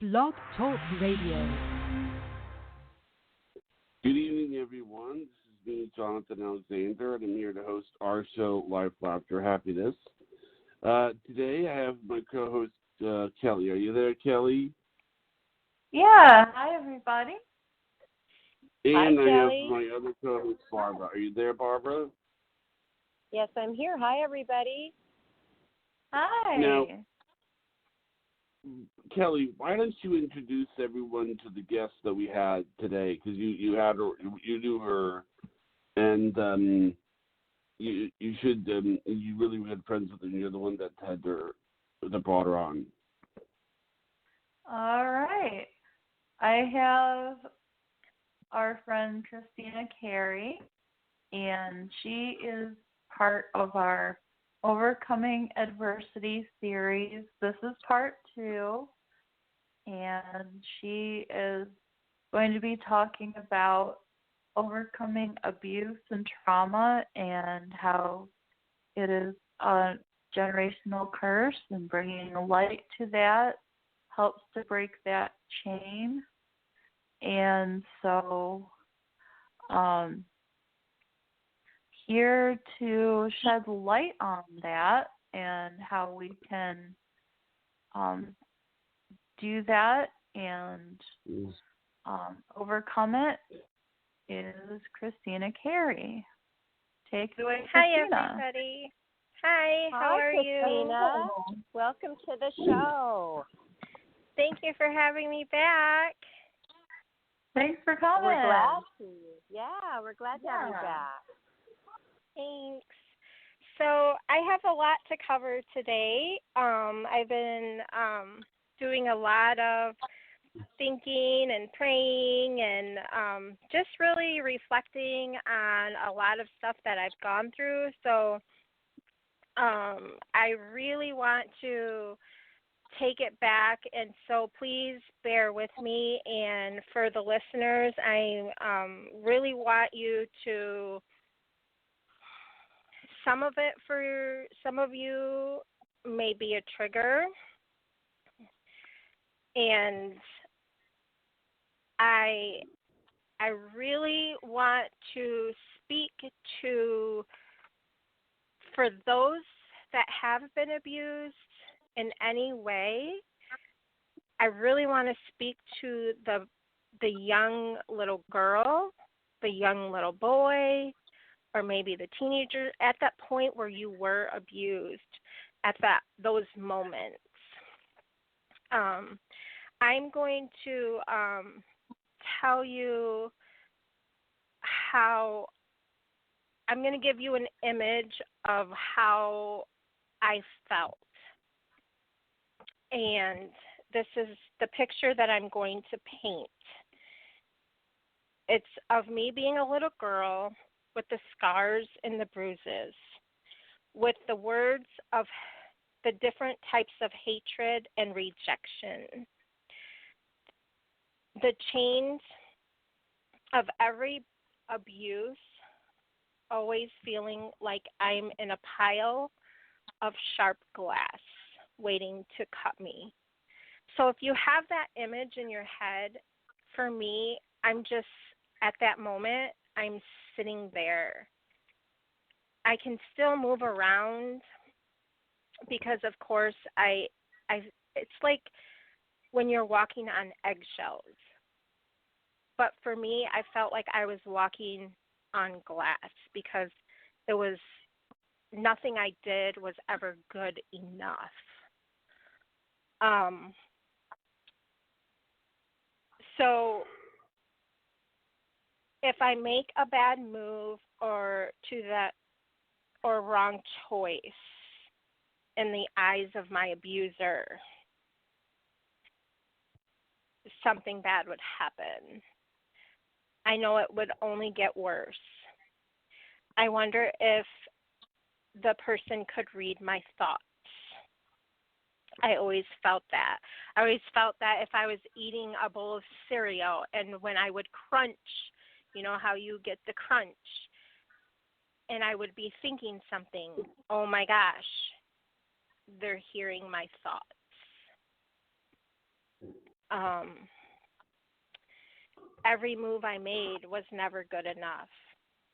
Blog Talk Radio. Good evening, everyone. This is me, Jonathan Alexander, and I'm here to host our show, Life, Laughter, Happiness. Today, I have my co-host, Kelly. Are you there, Kelly? Yeah. Hi, everybody. And Hi, I Kelly. have my other co-host, Barbara. Are you there, Barbara? Yes, I'm here. Hi, everybody. Hi. Now, Kelly, why don't you introduce everyone to the guest that we had today? Because you had her, you knew her, and you should you really were good friends with her. And you're the one that brought her on. All right. I have our friend Christina, Carey, and she is part of our Overcoming Adversity series. This is part 2, and she is going to be talking about overcoming abuse and trauma and how it is a generational curse, and bringing light to that helps to break that chain. And so here to shed light on that and how we can do that and overcome it is Christina, Carey. Take it away, Christina. Hi, everybody. Hi, how are Christina. you? Welcome to the show. Thank you for having me back. Thanks for coming. We're glad to. Yeah, we're glad to have you back. Thanks. So I have a lot to cover today. I've been doing a lot of thinking and praying and just really reflecting on a lot of stuff that I've gone through. So I really want to take it back, and so please bear with me. And for the listeners, I really want you to, some of it for some of you may be a trigger, and I really want to speak to, for those that have been abused in any way, I really want to speak to the young little girl, the young little boy, or maybe the teenager at that point where you were abused at those moments. I'm going to tell you how, I'm going to give you an image of how I felt. And this is the picture that I'm going to paint. It's of me being a little girl with the scars and the bruises, with the words of the different types of hatred and rejection, the chains of every abuse, always feeling like I'm in a pile of sharp glass waiting to cut me. So if you have that image in your head, for me, I'm just, at that moment, I'm sitting there. I can still move around because, of course, it's like when you're walking on eggshells. But for me, I felt like I was walking on glass because it was, nothing I did was ever good enough. So if I make a bad move or wrong choice in the eyes of my abuser, something bad would happen. I know it would only get worse. I wonder if the person could read my thoughts. I always felt that. I always felt that if I was eating a bowl of cereal and when I would crunch, you know how you get the crunch, and I would be thinking something, oh my gosh, they're hearing my thoughts. every move I made was never good enough.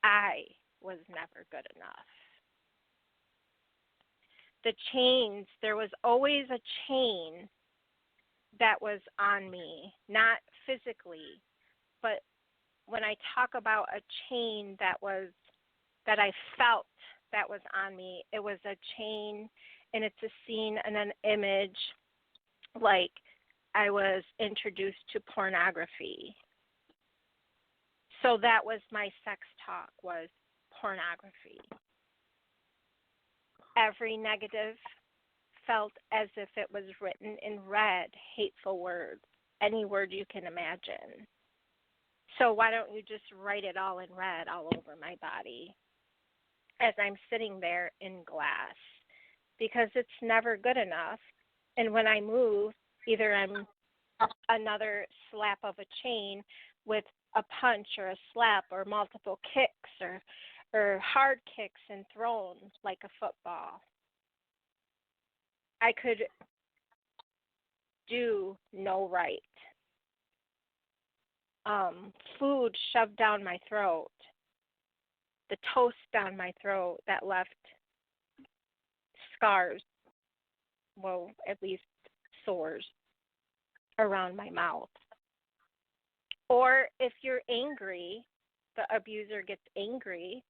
I was never good enough. The chains, there was always a chain that was on me, not physically, but when I talk about a chain that I felt that was on me, it was a chain, and it's a scene and an image like I was introduced to pornography. So that was my sex talk, was pornography. Every negative felt as if it was written in red, hateful words, any word you can imagine. So why don't you just write it all in red all over my body as I'm sitting there in glass? Because it's never good enough. And when I move, either I'm another slap of a chain with a punch or a slap or multiple kicks or hard kicks and thrown like a football. I could do no right. Food shoved down my throat, the toast down my throat that left scars, well, at least sores around my mouth. Or if you're angry, the abuser gets angry,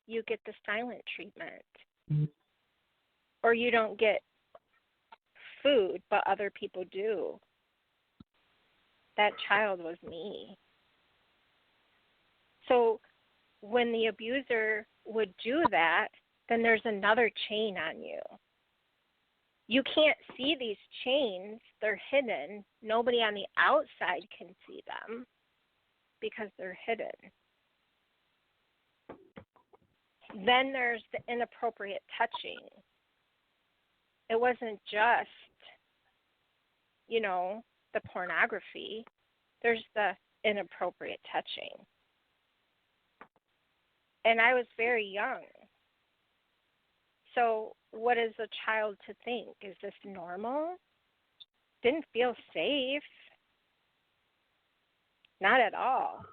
you get the silent treatment. Mm-hmm. Or you don't get food, but other people do. That child was me. So when the abuser would do that, then there's another chain on you. You can't see these chains. They're hidden. Nobody on the outside can see them because they're hidden. Then there's the inappropriate touching. It wasn't just, the pornography. There's the inappropriate touching. And I was very young. So what is a child to think? Is this normal? Didn't feel safe. Not at all.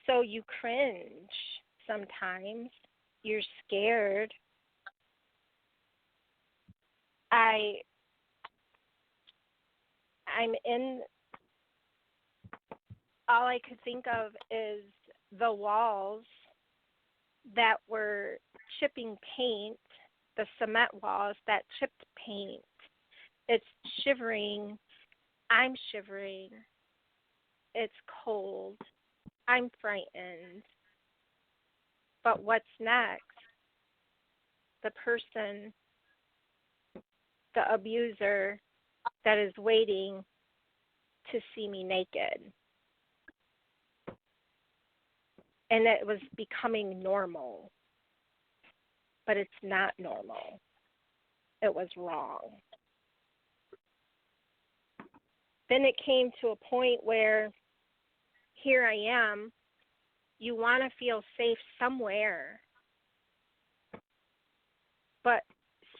So you cringe sometimes. You're scared. All I could think of is the walls that were chipping paint, the cement walls that chipped paint. It's shivering. I'm shivering. It's cold. I'm frightened. But what's next? The person, the abuser that is waiting to see me naked. And it was becoming normal. But it's not normal. It was wrong. Then it came to a point where here I am. You want to feel safe somewhere. But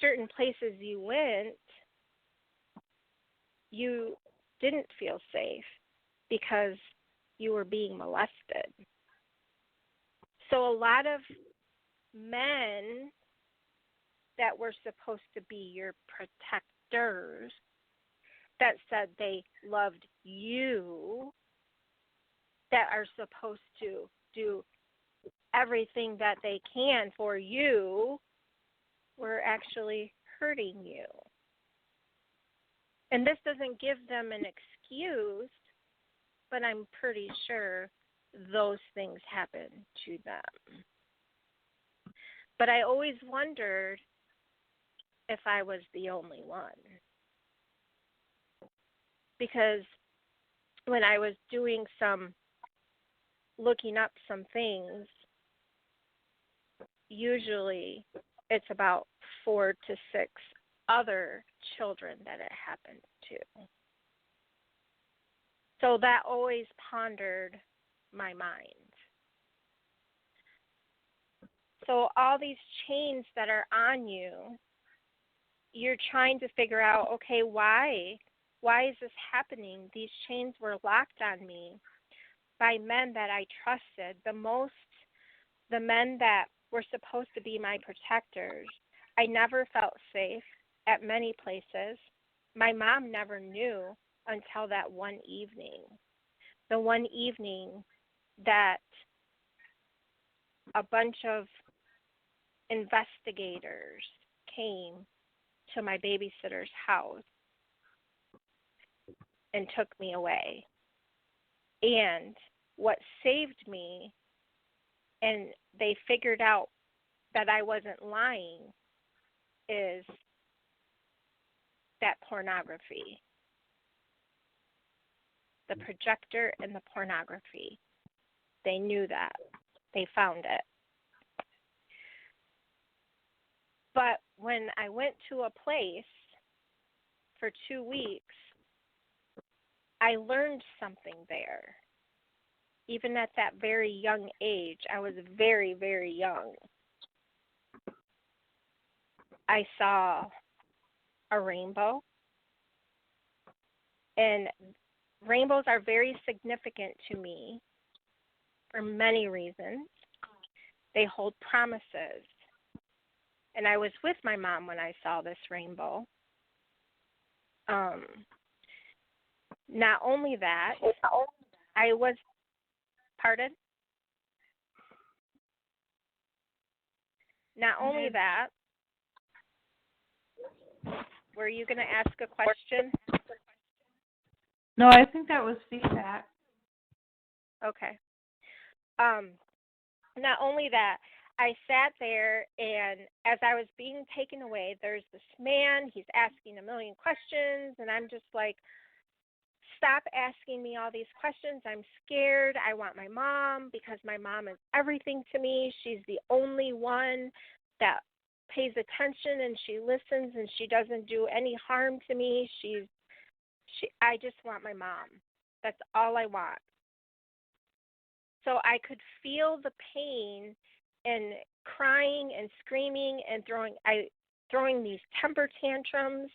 certain places you went, you didn't feel safe because you were being molested. So a lot of men that were supposed to be your protectors, that said they loved you, that are supposed to do everything that they can for you, were actually hurting you. And this doesn't give them an excuse, but I'm pretty sure those things happen to them. But I always wondered if I was the only one. Because when I was looking up some things, usually it's about 4 to 6 other children that it happened to. So that always pondered my mind. So all these chains that are on you, you're trying to figure out, okay, why Why is this happening? These chains were locked on me by men that I trusted, the men that were supposed to be my protectors. I never felt safe at many places. My mom never knew until that one evening. The one evening that a bunch of investigators came to my babysitter's house and took me away. And what saved me, and they figured out that I wasn't lying, is that pornography. The projector and the pornography. They knew that. They found it. But when I went to a place for 2 weeks, I learned something there. Even at that very young age, I was very, very young. I saw a rainbow. And rainbows are very significant to me for many reasons. They hold promises. And I was with my mom when I saw this rainbow. Not only that, I was, pardon? Not only that, were you going to ask a question? No, I think that was feedback. Okay. Not only that, I sat there, and as I was being taken away, there's this man, he's asking a million questions, and I'm just like, stop asking me all these questions. I'm scared. I want my mom because my mom is everything to me. She's the only one that pays attention, and she listens, and she doesn't do any harm to me. I just want my mom. That's all I want. So I could feel the pain and crying and screaming and throwing these temper tantrums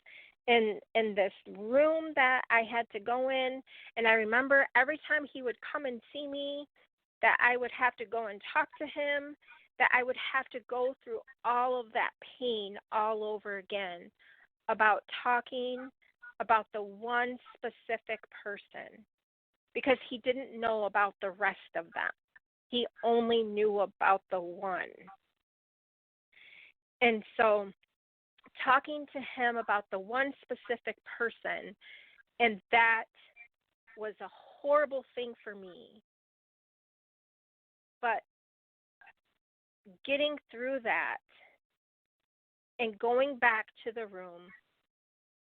in this room that I had to go in. And I remember every time he would come and see me, that I would have to go and talk to him, that I would have to go through all of that pain all over again about talking about the one specific person, because he didn't know about the rest of them. He only knew about the one. And so talking to him about the one specific person, and that was a horrible thing for me. But getting through that and going back to the room,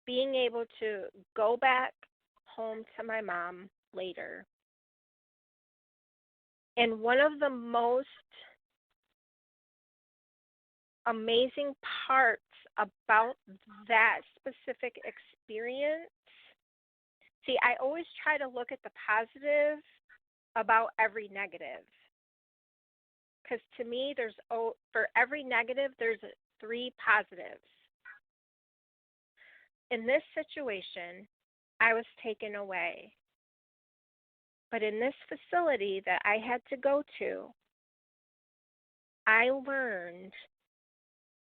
being able to go back home to my mom later. And one of the most amazing parts about that specific experience, see, I always try to look at the positive about every negative. Because to me, for every negative, there's 3 positives. In this situation, I was taken away. But in this facility that I had to go to, I learned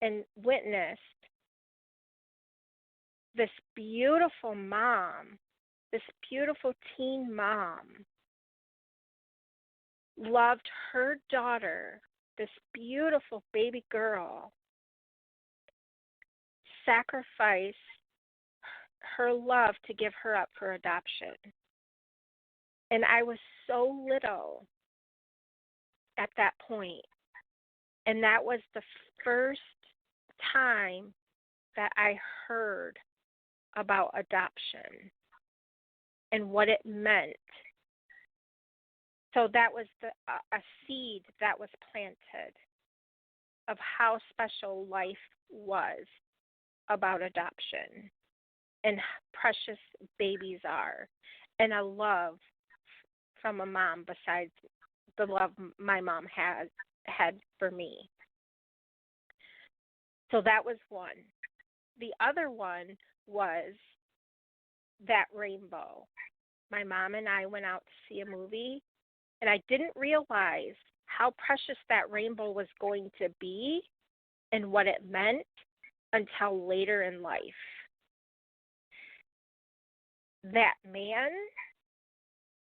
and witnessed this beautiful mom, this beautiful teen mom, loved her daughter, this beautiful baby girl, sacrificed her love to give her up for adoption. And I was so little at that point. And that was the first time that I heard about adoption and what it meant. So that was a seed that was planted of how special life was about adoption and precious babies are, and a love from a mom besides the love my mom had for me. So that was one. The other one was that rainbow. My mom and I went out to see a movie, and I didn't realize how precious that rainbow was going to be and what it meant until later in life. That man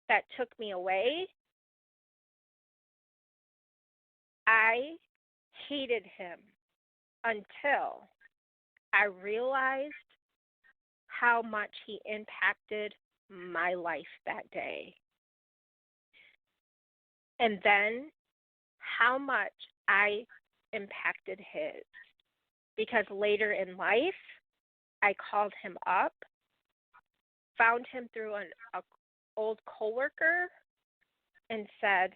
that took me away, I hated him until I realized how much he impacted my life that day. And then how much I impacted his. Because later in life, I called him up, found him through an old coworker, and said,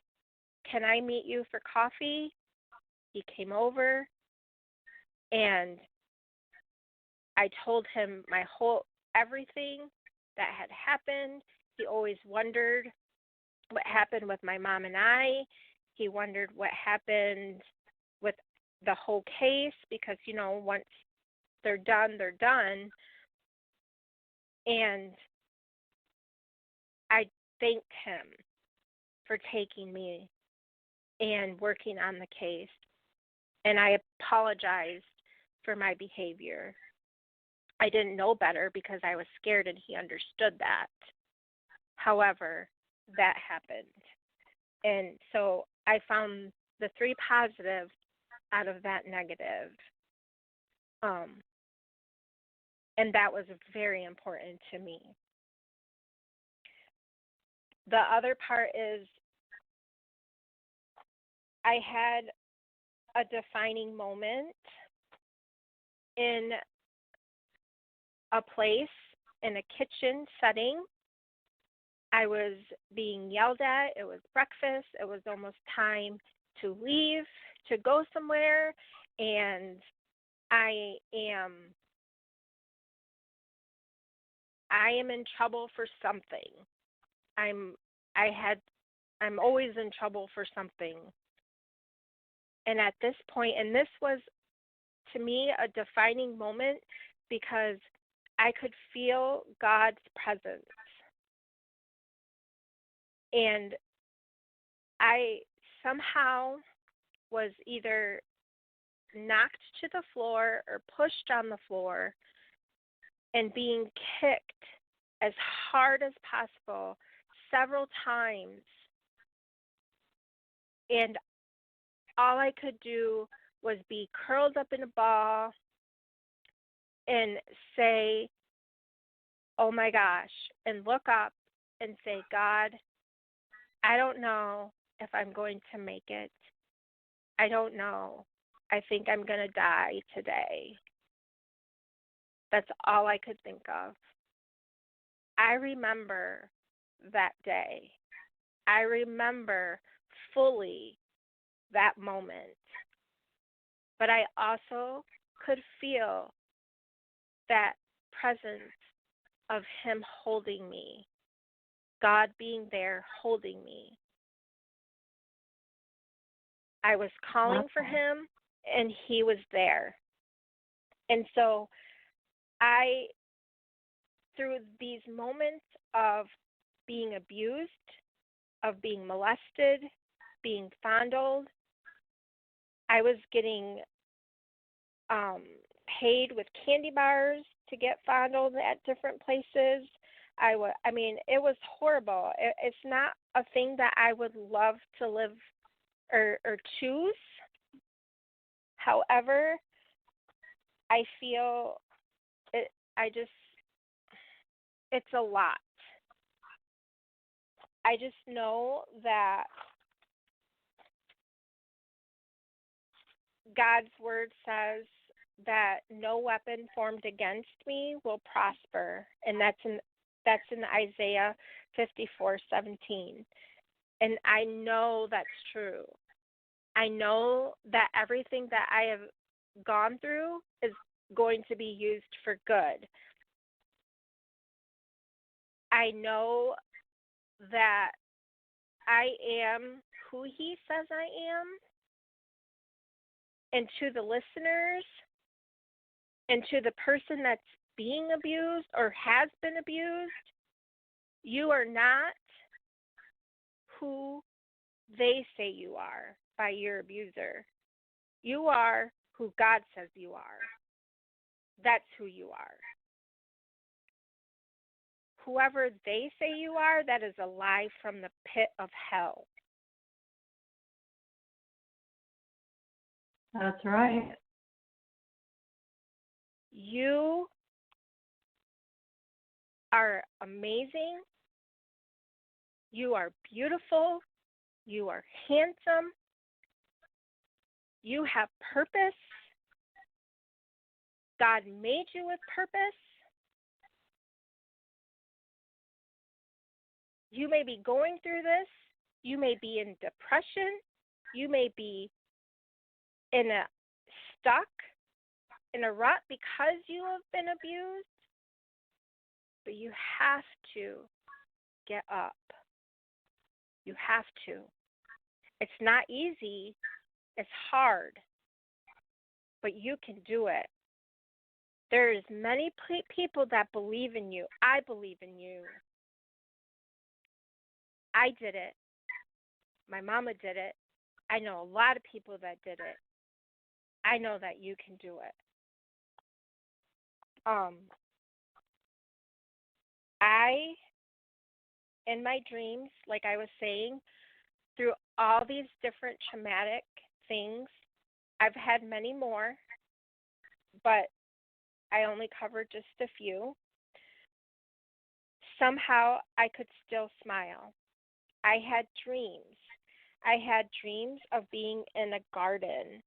"Can I meet you for coffee?" He came over, and I told him my whole everything that had happened. He always wondered what happened with my mom and I. He wondered what happened with the whole case because, once they're done, they're done. And I thanked him for taking me and working on the case. And I apologized for my behavior. I didn't know better because I was scared and he understood that. However, that happened. And so I found the 3 positives out of that negative. And that was very important to me. The other part is I had a defining moment in a place, in a kitchen setting. I was being yelled at. It was breakfast. It was almost time to leave, to go somewhere, and I am in trouble for something. I'm always in trouble for something. And at this point, and this was to me a defining moment because I could feel God's presence. And I somehow was either knocked to the floor or pushed on the floor and being kicked as hard as possible several times. And all I could do was be curled up in a ball and say, "Oh my gosh," and look up and say, "God, I don't know if I'm going to make it. I don't know. I think I'm going to die today." That's all I could think of. I remember that day. I remember fully that moment. But I also could feel that presence of him holding me, God being there holding me. I was calling for him, and he was there. And so through these moments of being abused, of being molested, being fondled, I was getting paid with candy bars to get fondled at different places. It was horrible. It's not a thing that I would love to live or choose. However, I feel it's a lot. I just know that God's word says that no weapon formed against me will prosper, and that's in Isaiah 54:17. And I know that's true. I know that everything that I have gone through is going to be used for good. I know that I am who he says I am. And to the listeners and to the person that's being abused or has been abused, you are not who they say you are by your abuser. You are who God says you are. That's who you are. Whoever they say you are, that is a lie from the pit of hell. That's right. You are amazing. You are beautiful. You are handsome. You have purpose. God made you with purpose. You may be going through this. You may be in depression. You may be stuck in a rut because you have been abused. But you have to get up. You have to. It's not easy. It's hard. But you can do it. There's many people that believe in you. I believe in you. I did it. My mama did it. I know a lot of people that did it. I know that you can do it. In my dreams, like I was saying, through all these different traumatic things, I've had many more, but I only covered just a few. Somehow I could still smile. I had dreams. I had dreams of being in a garden,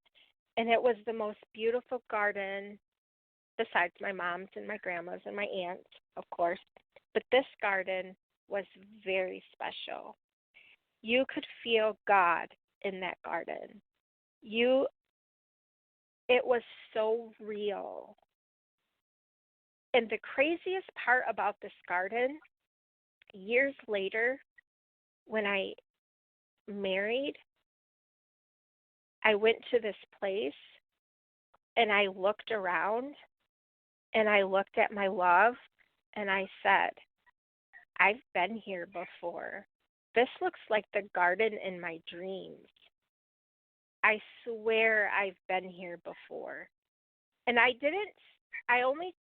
and it was the most beautiful garden, besides my mom's and my grandma's and my aunt's, of course. But this garden was very special. You could feel God in that garden. It was so real. And the craziest part about this garden, years later, when I married, I went to this place and I looked around and I looked at my love and I said, I've been here before. This looks like the garden in my dreams. I swear I've been here before. And I only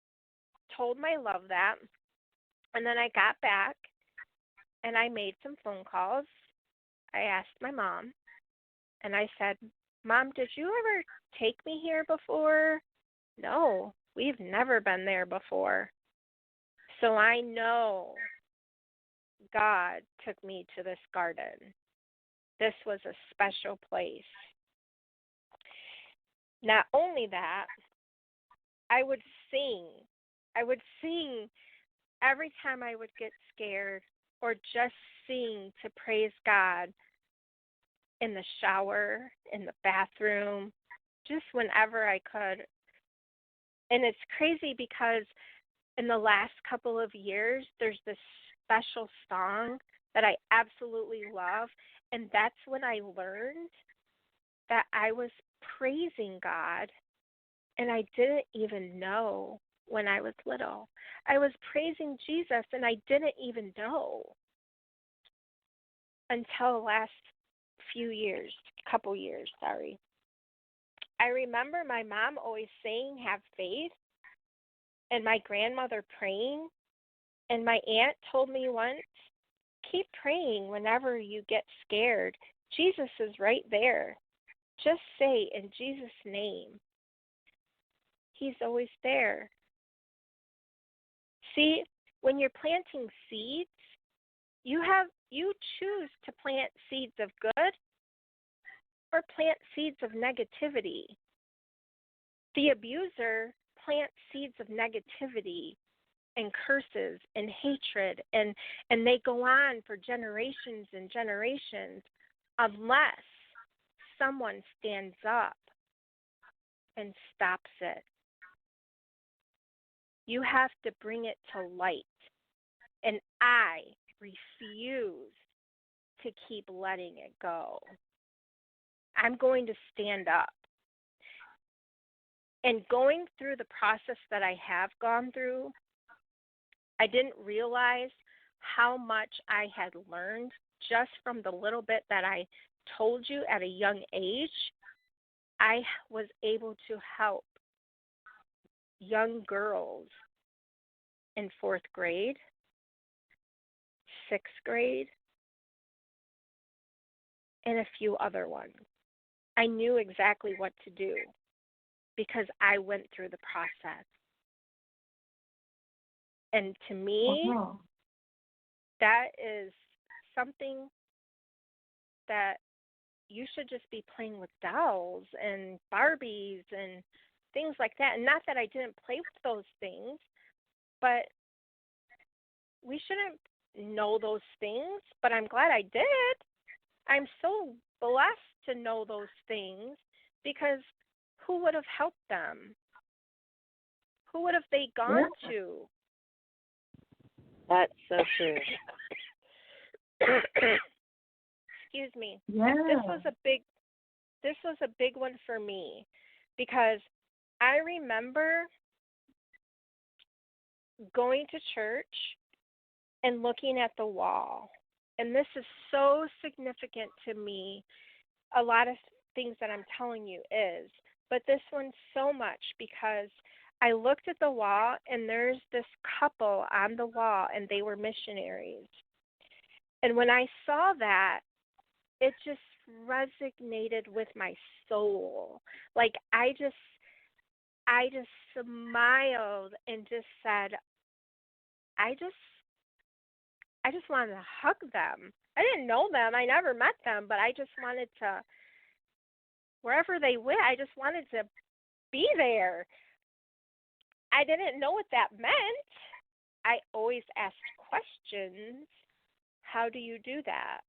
told my love that, and then I got back and I made some phone calls. I asked my mom and I said, Mom, did you ever take me here before? No, we've never been there before. So I know God took me to this garden. This was a special place. Not only that, I would sing. I would sing every time I would get scared, or just sing to praise God in the shower, in the bathroom, just whenever I could. And it's crazy because in the last couple of years, there's this special song that I absolutely love, and that's when I learned that I was praising God, and I didn't even know when I was little. I was praising Jesus, and I didn't even know until the last couple years, sorry. I remember my mom always saying, have faith, and my grandmother praying, and my aunt told me once, keep praying whenever you get scared. Jesus is right there. Just say, in Jesus' name. He's always there. See, when you're planting seeds, you choose to plant seeds of good or plant seeds of negativity. The abuser plants seeds of negativity and curses and hatred, and they go on for generations and generations unless someone stands up and stops it. You have to bring it to light, and I refuse to keep letting it go. I'm going to stand up. And going through the process that I have gone through, I didn't realize how much I had learned just from the little bit that I told you at a young age. I was able to help young girls in 4th grade, 6th grade, and a few other ones. I knew exactly what to do because I went through the process. And to me, that is something that you should just be playing with dolls and Barbies and things like that. And not that I didn't play with those things, but we shouldn't know those things. But I'm glad I did. I'm so blessed to know those things because who would have helped them? Who would have they gone to? That's so true. Excuse me. Yeah. This was a big one for me because I remember going to church and looking at the wall. And this is so significant to me. A lot of things that I'm telling you is, but this one so much because I looked at the wall and there's this couple on the wall and they were missionaries. And when I saw that, it just resonated with my soul. Like I just smiled and just said, I just wanted to hug them. I didn't know them. I never met them, but I just wanted to, wherever they went, I just wanted to be there. I didn't know what that meant. I always asked questions. How do you do that?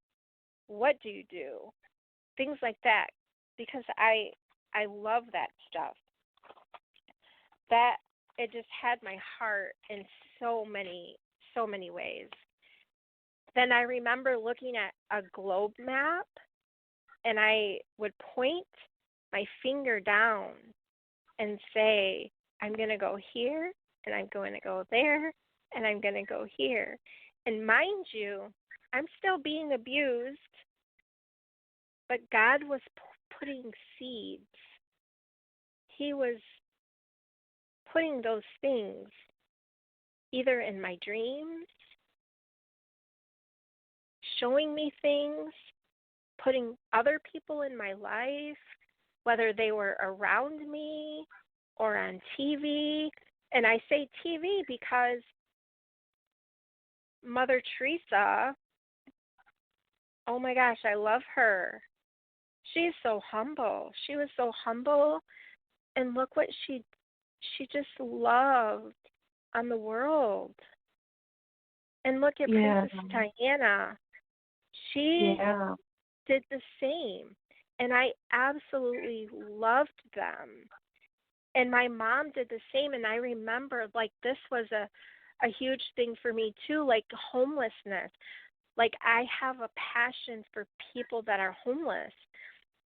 What do you do? Things like that, because I love that stuff. That it just had my heart in so many ways. Then I remember looking at a globe map, and I would point my finger down and say, I'm going to go here, and I'm going to go there, and I'm going to go here. And mind you, I'm still being abused, but God was putting seeds. He was putting those things either in my dreams, showing me things, putting other people in my life, whether they were around me or on TV. And I say TV because Mother Teresa, oh my gosh, I love her. She's so humble. She was so humble, and look what she just loved on the world. And look at Princess Diana. She did the same, and I absolutely loved them. And my mom did the same, and I remember, like, this was a huge thing for me, too, like homelessness. Like, I have a passion for people that are homeless.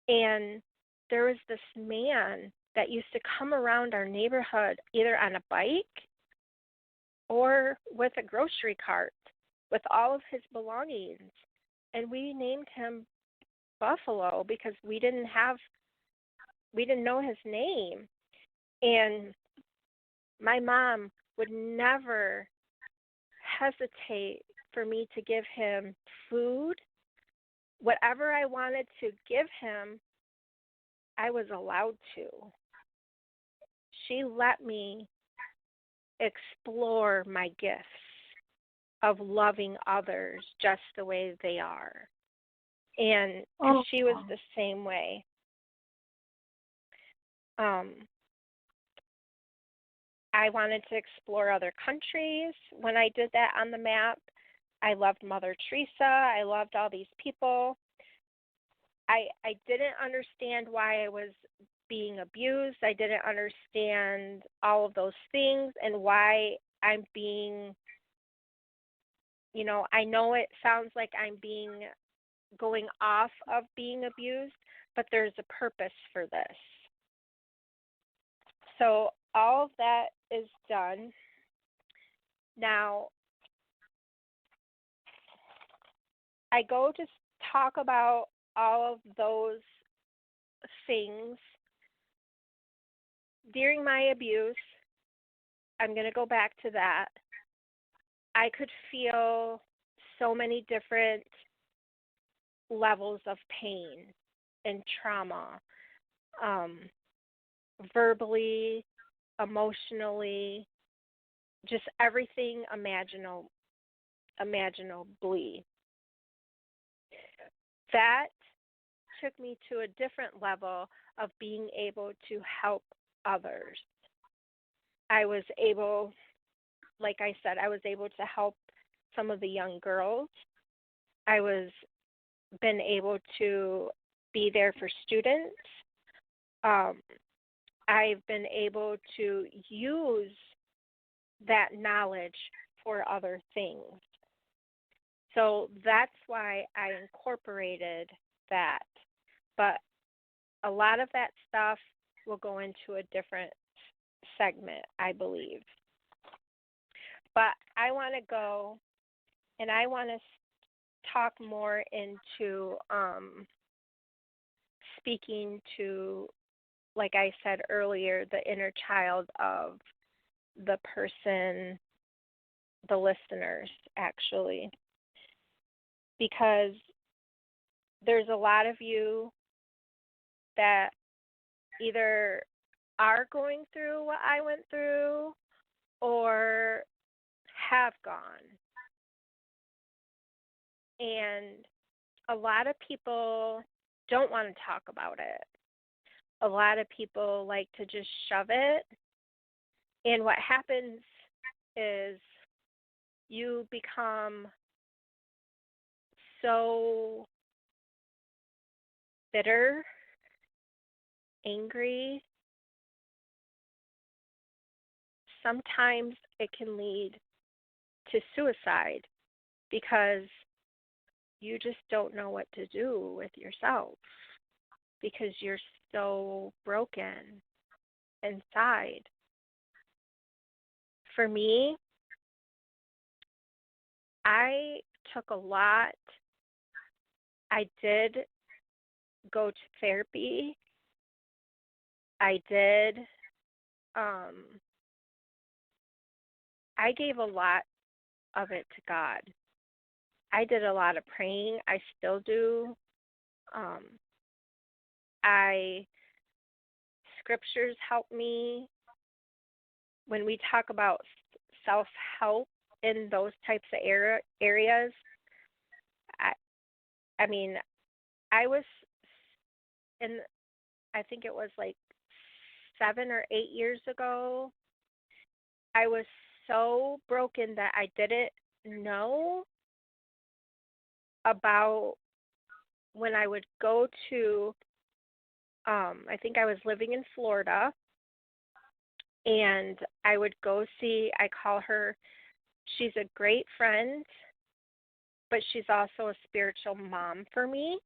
And there was this man that used to come around our neighborhood either on a bike or with a grocery cart with all of his belongings. And we named him Buffalo because we didn't know his name. And my mom would never hesitate for me to give him food. Whatever I wanted to give him, I was allowed to. She let me explore my gifts of loving others just the way they are. And she was the same way. I wanted to explore other countries. When I did that on the map, I loved Mother Teresa. I loved all these people. I didn't understand why I was being abused. I didn't understand all of those things and why I'm being, I know it sounds like I'm going off of being abused, but there's a purpose for this. So all of that is done. Now, I go to talk about all of those things during my abuse. I'm going to go back to that. I could feel so many different levels of pain and trauma, verbally, emotionally, just everything imaginably. That took me to a different level of being able to help others. I was able, like I said, I was able to help some of the young girls. I was been able to be there for students. I've been able to use that knowledge for other things. So that's why I incorporated that. But a lot of that stuff will go into a different segment, I believe. But I want to go and I want to talk more into speaking to, like I said earlier, the inner child of the person, the listeners, actually. Because there's a lot of you that either are going through what I went through or have gone. And a lot of people don't want to talk about it. A lot of people like to just shove it. And what happens is you become so bitter, angry. Sometimes it can lead to suicide because you just don't know what to do with yourself because you're so broken inside. For me, I took a lot. I did go to therapy. I did. I gave a lot of it to God. I did a lot of praying. I still do. I scriptures help me when we talk about self-help in those types of areas. I mean, I was in, I think it was like 7 or 8 years ago. I was so broken that I didn't know about when I would go to, I think I was living in Florida, and I would go see, I call her, she's a great friend, but she's also a spiritual mom for me.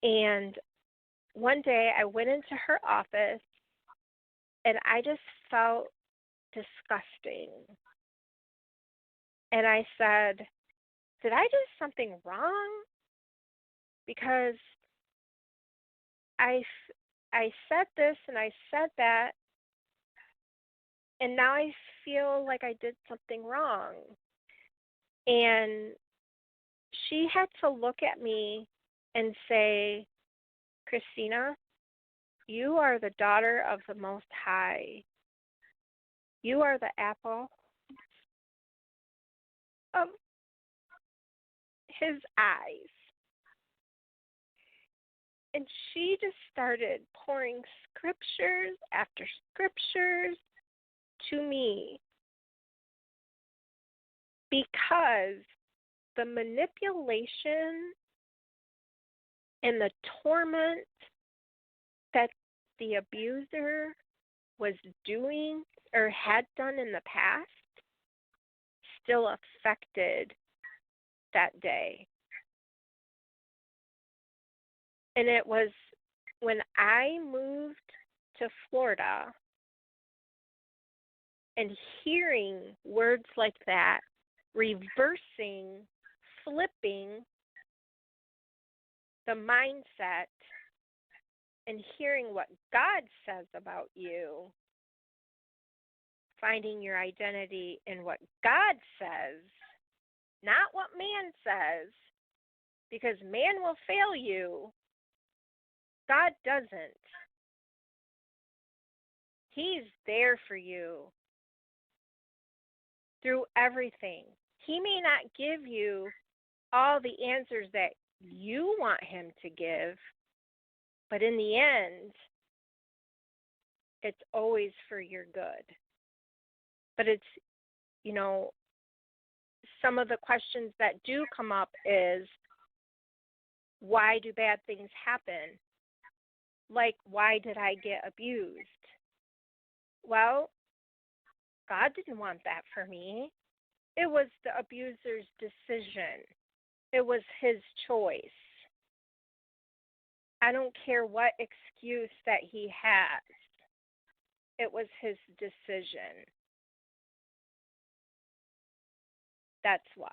And one day I went into her office, and I just felt disgusting. And I said, did I do something wrong? Because I said this and I said that, and now I feel like I did something wrong. And she had to look at me and say, Christina, you are the daughter of the Most High. You are the apple of His eyes. And she just started pouring scriptures after scriptures to me because the manipulation and the torment that the abuser was doing or had done in the past still affected that day. And it was when I moved to Florida And hearing words like that, reversing, flipping the mindset, and hearing what God says about you, finding your identity in what God says, not what man says, because man will fail you. God doesn't. He's there for you through everything. He may not give you all the answers that you want him to give, but in the end, it's always for your good. But it's, some of the questions that do come up is, why do bad things happen? Like, why did I get abused? Well, God didn't want that for me. It was the abuser's decision. It was his choice. I don't care what excuse that he has. It was his decision. That's why.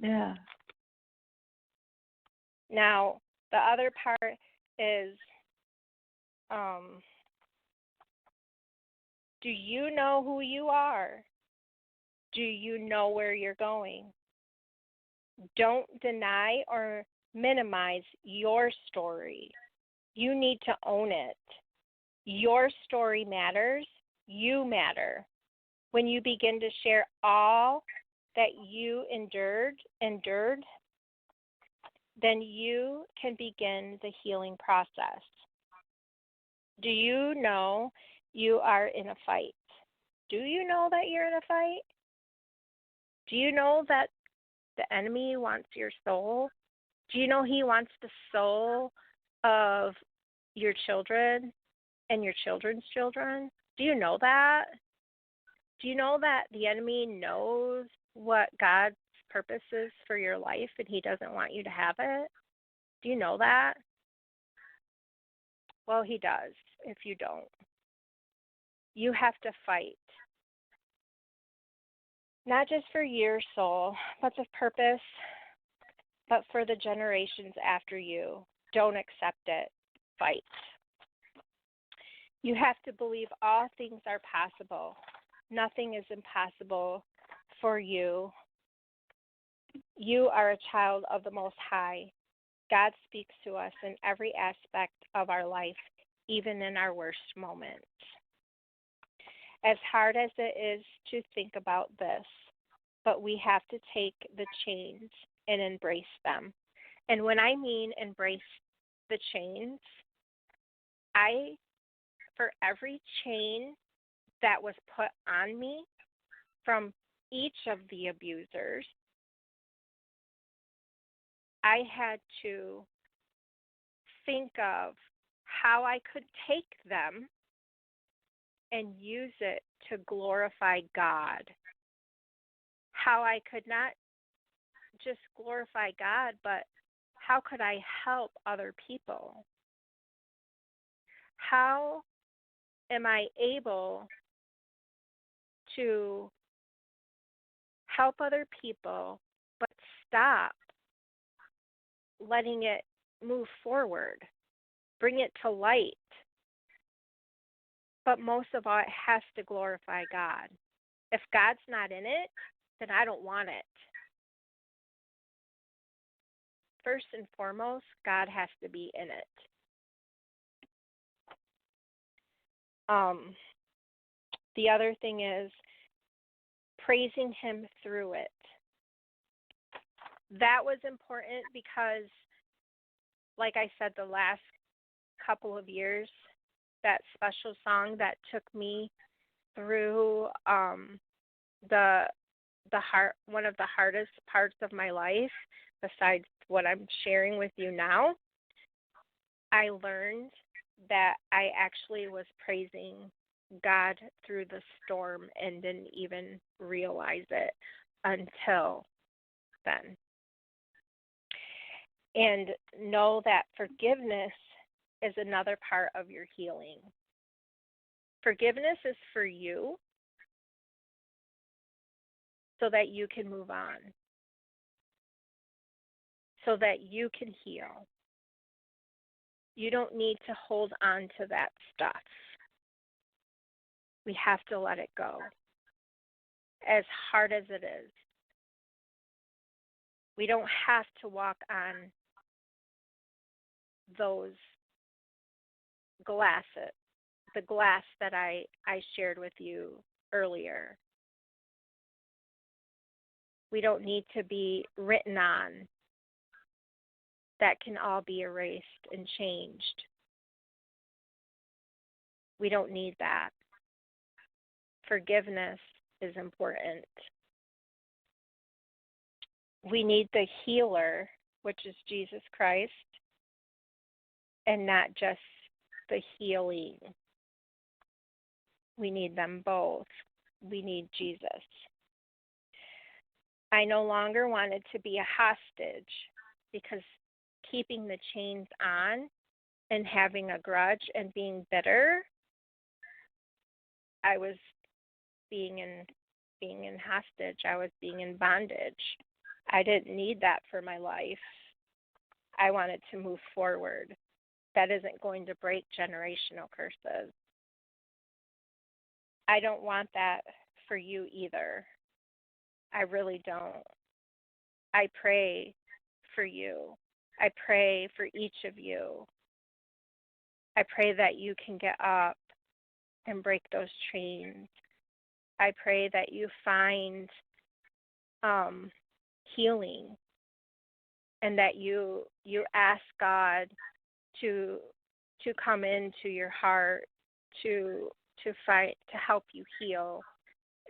Yeah. Now, the other part is, do you know who you are? Do you know where you're going? Don't deny or minimize your story. You need to own it. Your story matters. You matter. When you begin to share all that you endured, then you can begin the healing process. Do you know you are in a fight? Do you know that you're in a fight? Do you know that the enemy wants your soul? Do you know he wants the soul of your children and your children's children? Do you know that? Do you know that the enemy knows what God's purpose is for your life and he doesn't want you to have it? Do you know that? Well, he does if you don't. You have to fight. Not just for your soul, but the purpose, but for the generations after you. Don't accept it. Fight. You have to believe all things are possible. Nothing is impossible for you. You are a child of the Most High. God speaks to us in every aspect of our life, even in our worst moments. As hard as it is to think about this, but we have to take the chains and embrace them. And when I mean embrace the chains, for every chain that was put on me from each of the abusers, I had to think of how I could take them and use it to glorify God. How I could not just glorify God, but how could I help other people? How am I able to help other people, but stop letting it move forward, bring it to light? But most of all, it has to glorify God. If God's not in it, then I don't want it. First and foremost, God has to be in it. The other thing is praising him through it. That was important because, like I said, the last couple of years, that special song that took me through one of the hardest parts of my life, besides what I'm sharing with you now, I learned that I actually was praising God through the storm and didn't even realize it until then. And know that forgiveness is another part of your healing. Forgiveness is for you so that you can move on, so that you can heal. You don't need to hold on to that stuff. We have to let it go, as hard as it is. We don't have to walk on those glasses, the glass that I shared with you earlier. We don't need to be written on. That can all be erased and changed. We don't need that. Forgiveness is important. We need the healer, which is Jesus Christ, and not just the healing. We need them both. We need Jesus. I no longer wanted to be a hostage, because keeping the chains on and having a grudge and being bitter, I was being in hostage. I was being in bondage. I didn't need that for my life. I wanted to move forward. That isn't going to break generational curses. I don't want that for you either. I really don't. I pray for you. I pray for each of you. I pray that you can get up and break those chains. I pray that you find healing, and that you ask God to come into your heart to help you heal,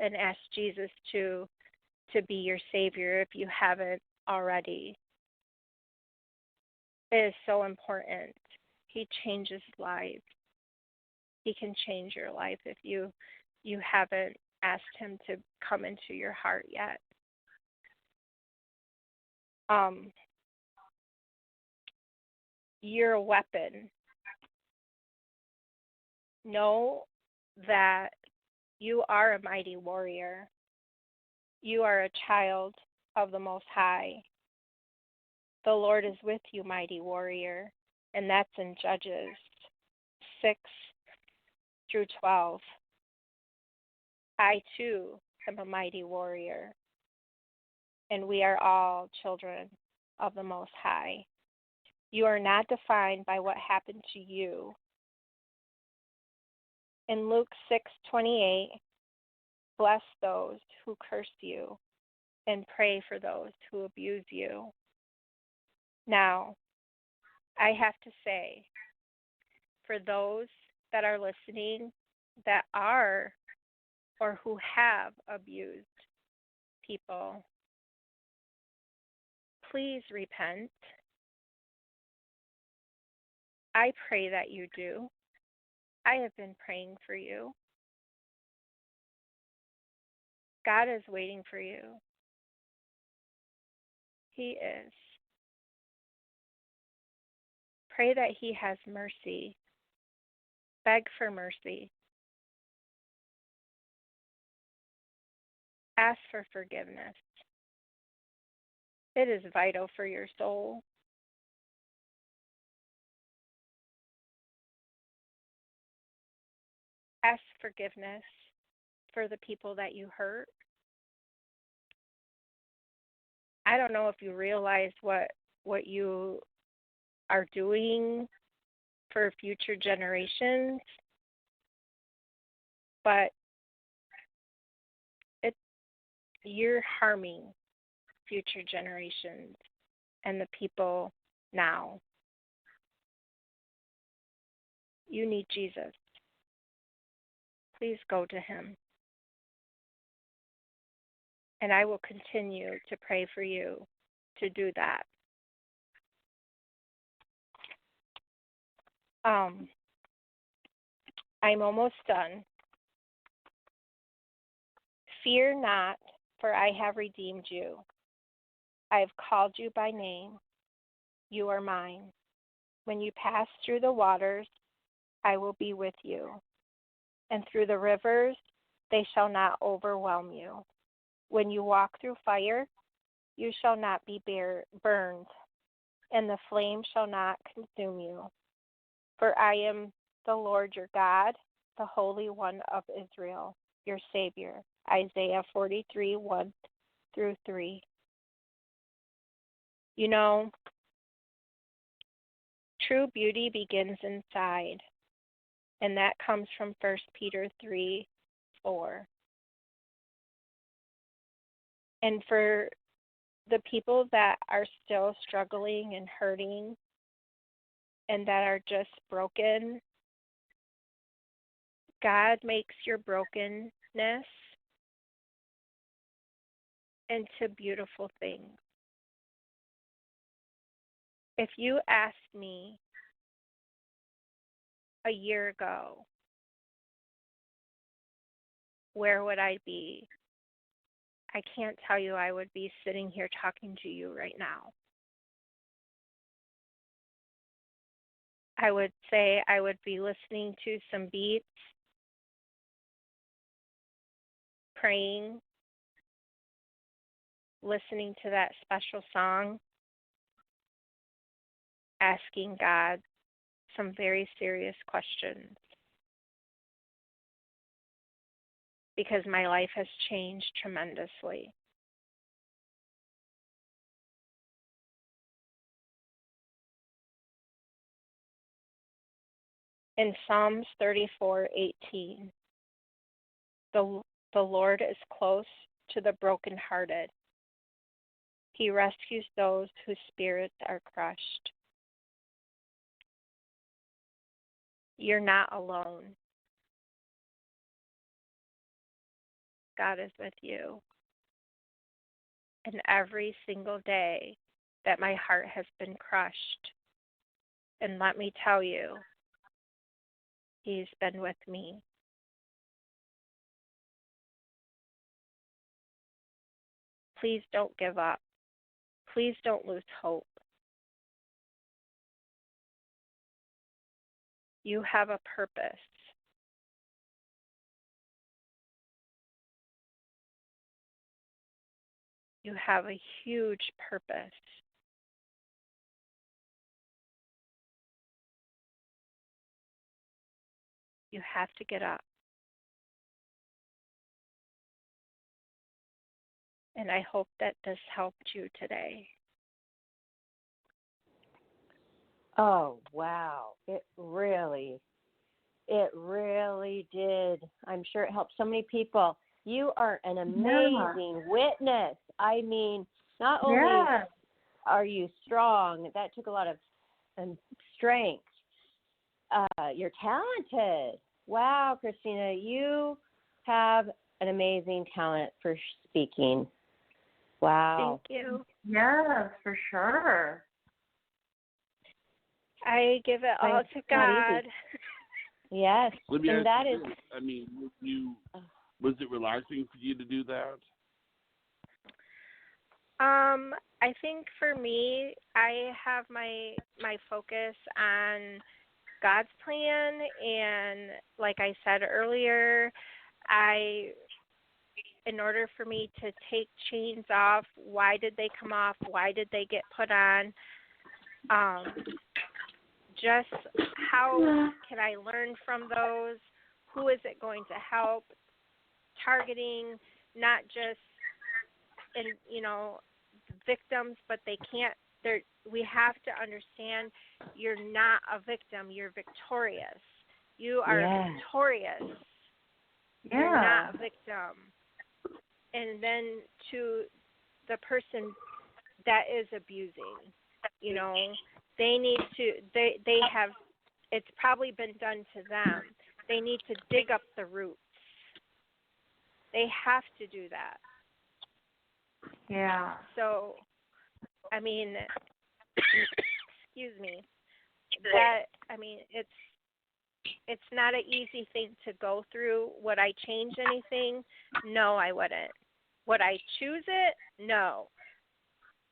and ask Jesus to be your Savior if you haven't already. It is so important. He changes lives. He can change your life if you haven't asked him to come into your heart yet. You're a weapon. Know that you are a mighty warrior. You are a child of the Most High. The Lord is with you, mighty warrior. And that's in Judges 6-12. I too am a mighty warrior. And we are all children of the Most High. You are not defined by what happened to you. In Luke 6:28, bless those who curse you and pray for those who abuse you. Now, I have to say, for those that are listening that are or who have abused people, please repent. I pray that you do. I have been praying for you. God is waiting for you. He is. Pray that he has mercy. Beg for mercy. Ask for forgiveness. It is vital for your soul. Ask forgiveness for the people that you hurt. I don't know if you realize what you are doing for future generations, but you're harming future generations and the people now. You need Jesus. Please go to him. And I will continue to pray for you to do that. I'm almost done. Fear not, for I have redeemed you. I have called you by name. You are mine. When you pass through the waters, I will be with you. and through the rivers, they shall not overwhelm you. When you walk through fire, you shall not be burned, and the flame shall not consume you. For I am the Lord your God, the Holy One of Israel, your Savior. Isaiah 43, 1 through 3. You know, true beauty begins inside, and that comes from 1 Peter 3, 4. And for the people that are still struggling and hurting and that are just broken, God makes your brokenness into beautiful things. If you asked me a year ago, where would I be? I can't tell you I would be sitting here talking to you right now. I would say I would be listening to some beats, praying, listening to that special song, asking God some very serious questions. Because my life has changed tremendously. In Psalms 34:18, the Lord is close to the brokenhearted. He rescues those whose spirits are crushed. You're not alone. God is with you. And every single day that my heart has been crushed, and let me tell you, He's been with me. Please don't give up. Please don't lose hope. You have a purpose. You have a huge purpose. You have to get up. And I hope that this helped you today. Oh, wow. It really did. I'm sure it helped so many people. You are an amazing witness. I mean, not only are you strong, that took a lot of strength. You're talented. Wow, Christina, you have an amazing talent for speaking. Wow. Thank you. Yes, for sure. I give it all to God. Yes. Libya, And that is, I mean, was it relaxing for you to do that? I think for me, I have my focus on God's plan, and like I said earlier, in order for me to take chains off, why did they come off? Why did they get put on? Just how can I learn from those? Who is it going to help? Targeting not just victims, but we have to understand you're not a victim, you're victorious. You are victorious. Yeah. You're not a victim. And then to the person that is abusing, they need to, they have, it's probably been done to them. They need to dig up the roots. They have to do that. Yeah. So, I mean, excuse me, it's not an easy thing to go through. Would I change anything? No, I wouldn't. Would I choose it? No.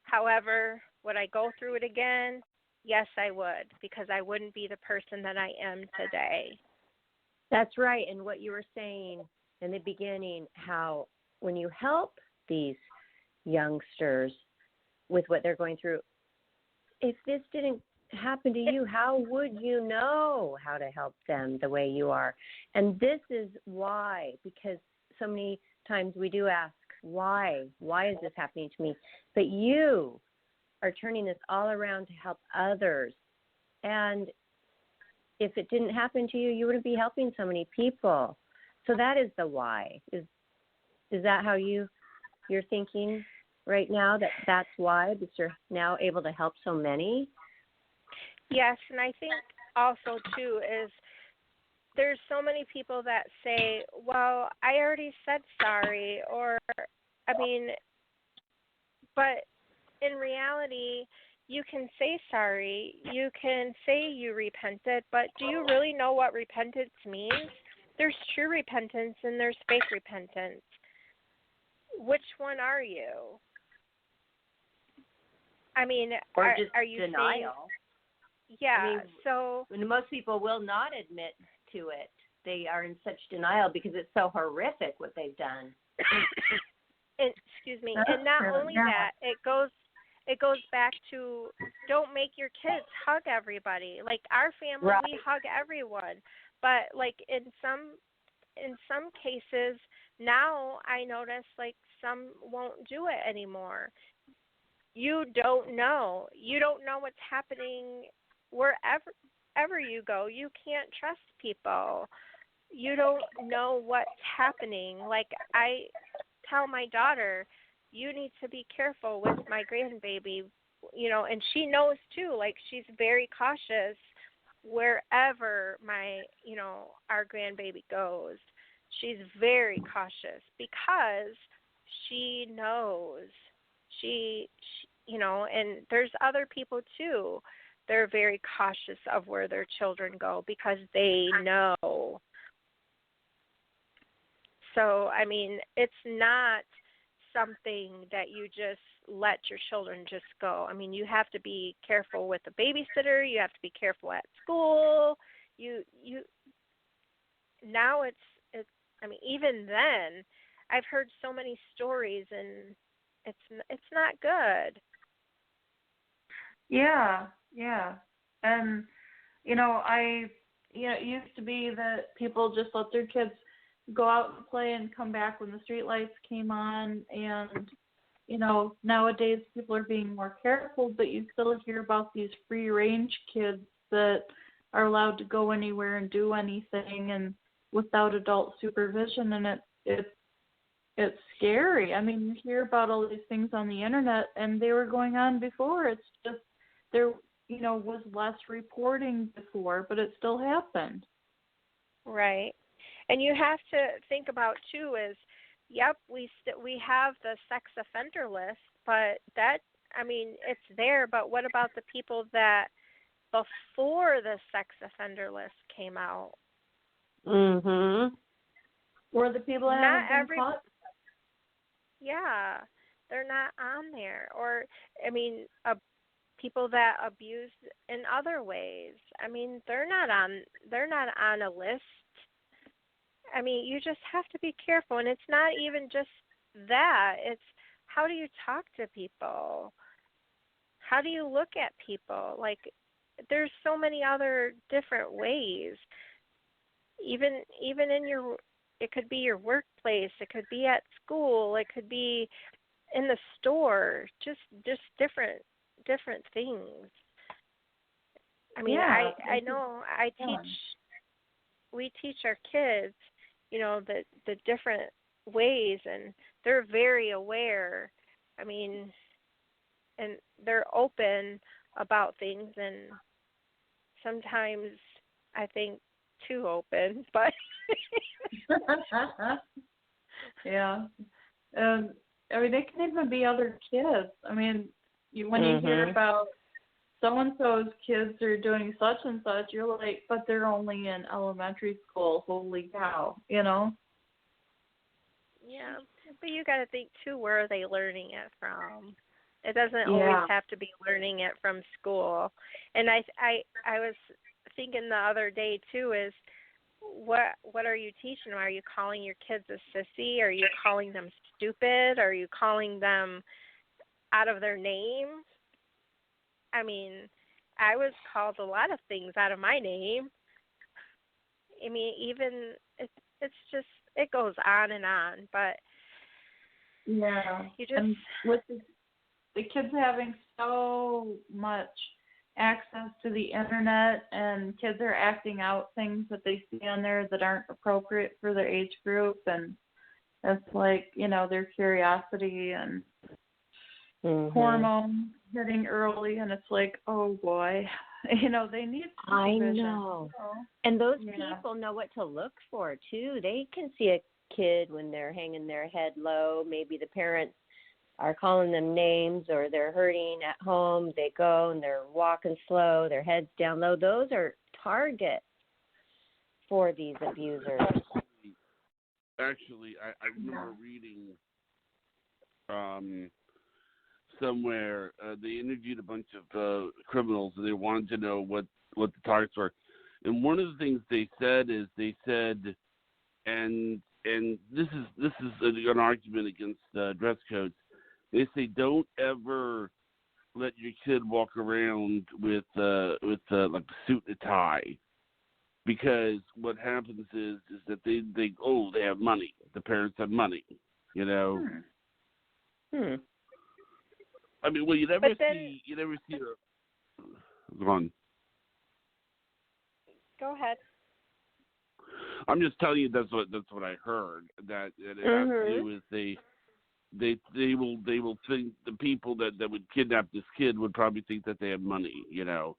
However, would I go through it again? Yes, I would, because I wouldn't be the person that I am today. That's right. And what you were saying in the beginning, how when you help these youngsters with what they're going through, if this didn't happen to you, how would you know how to help them the way you are? And this is why, because so many times we do ask, why is this happening to me? But you are turning this all around to help others. And if it didn't happen to you, you wouldn't be helping so many people. So that is the why. Is that how you're thinking right now, that's why, because you're now able to help so many? Yes, and I think also, too, is there's so many people that say, well, I already said sorry, or, but in reality, you can say sorry, you can say you repented, but do you really know what repentance means? There's true repentance and there's fake repentance. Which one are you? Or just are you denial? Saying, yeah, so most people will not admit to it. They are in such denial because it's so horrific what they've done. Excuse me. And not only that, it goes back to don't make your kids hug everybody. Like our family, right. We hug everyone. But like in some cases now I notice like some won't do it anymore. You don't know. You don't know what's happening wherever you go. You can't trust people. You don't know what's happening. Like I tell my daughter, you need to be careful with my grandbaby, and she knows too, like she's very cautious wherever our grandbaby goes. She's very cautious because she knows and there's other people too. They're very cautious of where their children go because they know. So, it's not something that you just let your children just go. You have to be careful with the babysitter. You have to be careful at school. Now it's even then, I've heard so many stories, and it's not good. Yeah. And it used to be that people just let their kids go out and play and come back when the street lights came on, and nowadays people are being more careful, but you still hear about these free range kids that are allowed to go anywhere and do anything and without adult supervision, and it's scary. You hear about all these things on the internet, and they were going on before. It's just there was less reporting before, but it still happened. Right. And you have to think about too is, yep, we have the sex offender list, but that it's there. But what about the people that before the sex offender list came out? Mhm. Or the people that haven't been caught? Yeah, they're not on there. Or people that abuse in other ways. They're not on a list. You just have to be careful, and it's not even just that. It's how do you talk to people? How do you look at people? Like, there's so many other different ways. Even in it could be your workplace, it could be at school, it could be in the store. Just different things. I know we teach our kids, the different ways, and they're very aware. And they're open about things, and sometimes I think too open, but yeah. They can even be other kids. When you hear about so-and-so's kids are doing such and such, you're like, but they're only in elementary school. Holy cow, Yeah, but you got to think, too, where are they learning it from? It doesn't always have to be learning it from school. And I was thinking the other day, too, is what are you teaching them? Are you calling your kids a sissy? Are you calling them stupid? Are you calling them out of their name? I mean, I was called a lot of things out of my name. I mean, even it's just it goes on and on, but yeah, you just and with the kids having so much access to the internet, and kids are acting out things that they see on there that aren't appropriate for their age group, and it's like, you know, their curiosity and hormones hitting early, and it's like, oh boy, you know, they need supervision. I know. And those people know what to look for too. They can see a kid when they're hanging their head low. Maybe the parents are calling them names, or they're hurting at home. They go and they're walking slow, their heads down low. Those are targets for these abusers. Actually, I remember reading somewhere they interviewed a bunch of criminals, and they wanted to know what the targets were. And one of the things they said, and this is an argument against dress codes. They say don't ever let your kid walk around with like a suit and a tie, because what happens is that they have money. The parents have money, you know. I mean, well, you never see Go on. Go ahead. I'm just telling you that's what I heard. That it has to do with they will think the people that would kidnap this kid would probably think that they have money, you know.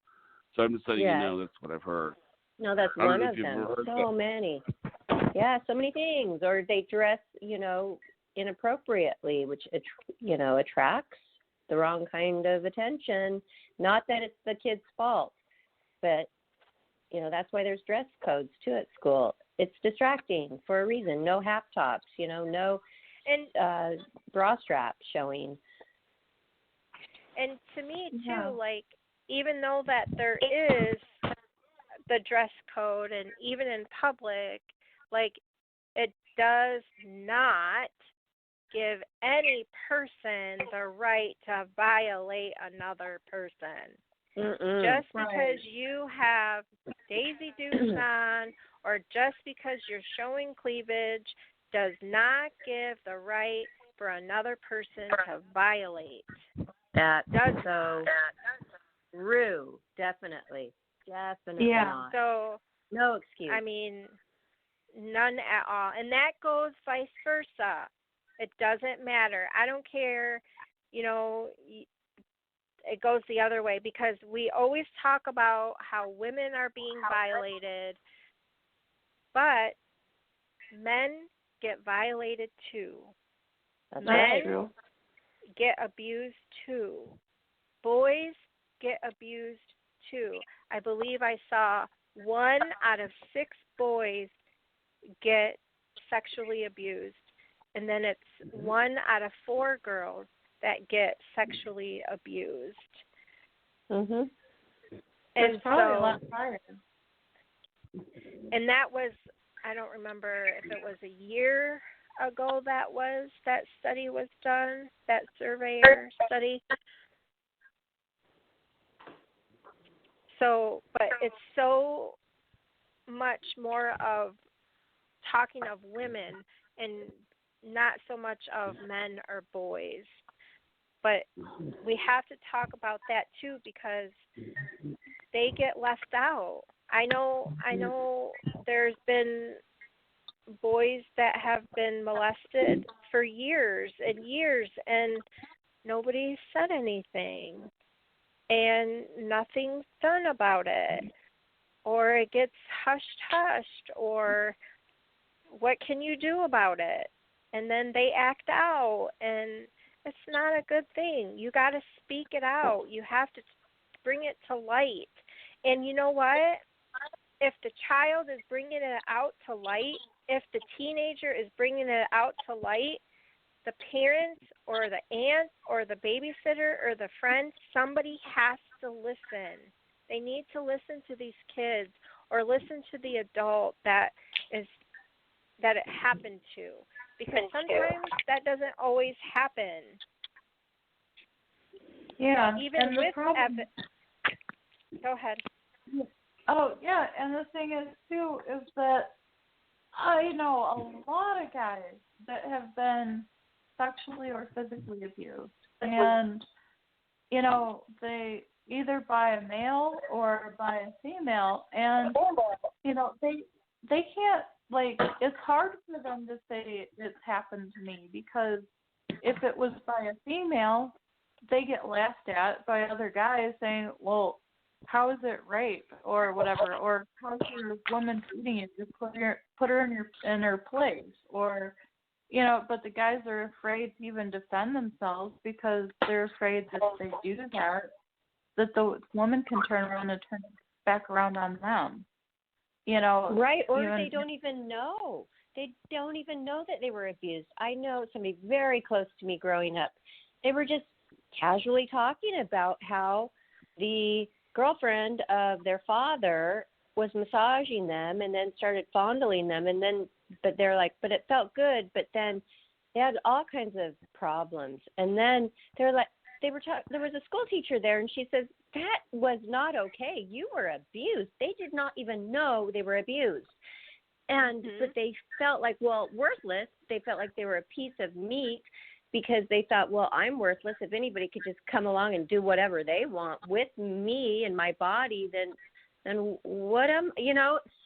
So I'm just letting you know that's what I've heard. No, that's one of them. So many. Yeah, so many things. Or they dress, you know, inappropriately, which, you know, attracts the wrong kind of attention. Not that it's the kid's fault, but, you know, that's why there's dress codes, too, at school. It's distracting for a reason. No half tops, you know, no bra straps showing. And to me, too, like, even though that there is the dress code, and even in public, like, it does not give any person the right to violate another person. Just because you have Daisy Dukes on, or just because you're showing cleavage, does not give the right for another person to violate. That's so true. Definitely not. So no excuse. I mean, none at all. And that goes vice versa. It doesn't matter. I don't care, you know, it goes the other way, because we always talk about how women are being violated, but men get violated too. That's men get abused too. Boys get abused too. I believe I saw 1 out of 6 boys get sexually abused, and then it's 1 out of 4 girls that get sexually abused. And it's probably a lot higher. And that was, I don't remember if it was a year ago that study was done, that surveyor study. So, but it's so much more of talking of women and not so much of men or boys. But we have to talk about that too, because they get left out. I know there's been boys that have been molested for years and years, and nobody said anything, and nothing's done about it, or it gets hushed, or what can you do about it? And then they act out, and it's not a good thing. You got to speak it out. You have to bring it to light. And you know what? If the child is bringing it out to light, if the teenager is bringing it out to light, the parents or the aunt or the babysitter or the friend, somebody has to listen. They need to listen to these kids, or listen to the adult that it happened to, because sometimes that doesn't always happen. Yeah, even and with problem, go ahead. oh yeah, and the thing is too is that I know a lot of guys that have been sexually or physically abused, and they either by a male or by a female, and they can't, like, it's hard for them to say it's happened to me, because if it was by a female, they get laughed at by other guys saying, well, how is it rape or whatever, or how's your woman treating you? Just put her in her place, or but the guys are afraid to even defend themselves because they're afraid that if they do that the woman can turn around and turn it back around on them. Right, or they don't even know. They don't even know that they were abused. I know somebody very close to me growing up. They were just casually talking about how the girlfriend of their father was massaging them and then started fondling them, and then but they're like, but it felt good, but then they had all kinds of problems, and then they're like, there was a school teacher there, and she says, that was not okay. You were abused. They did not even know they were abused. And but they felt like, well, worthless. They felt like they were a piece of meat because they thought, well, I'm worthless. If anybody could just come along and do whatever they want with me and my body, then what am,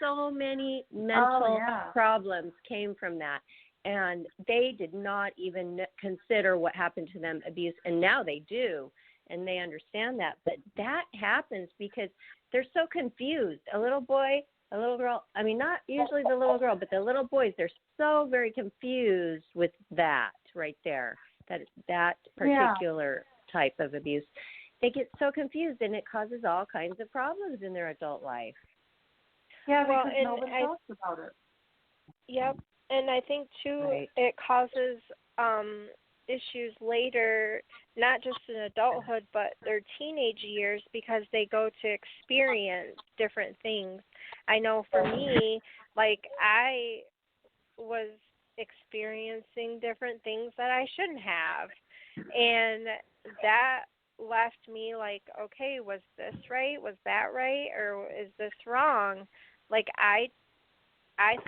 so many mental problems came from that. And they did not even consider what happened to them abuse. And now they do. And they understand that. But that happens because they're so confused. A little boy, a little girl, I mean, not usually the little girl, but the little boys, they're so very confused with that right there, that particular type of abuse. They get so confused, and it causes all kinds of problems in their adult life. Yeah, because nobody talks about it. Yep. And I think, too, it causes issues later, not just in adulthood, but their teenage years, because they go to experience different things. I know for me, like, I was experiencing different things that I shouldn't have. And that left me like, okay, was this right? Was that right? Or is this wrong? Like, I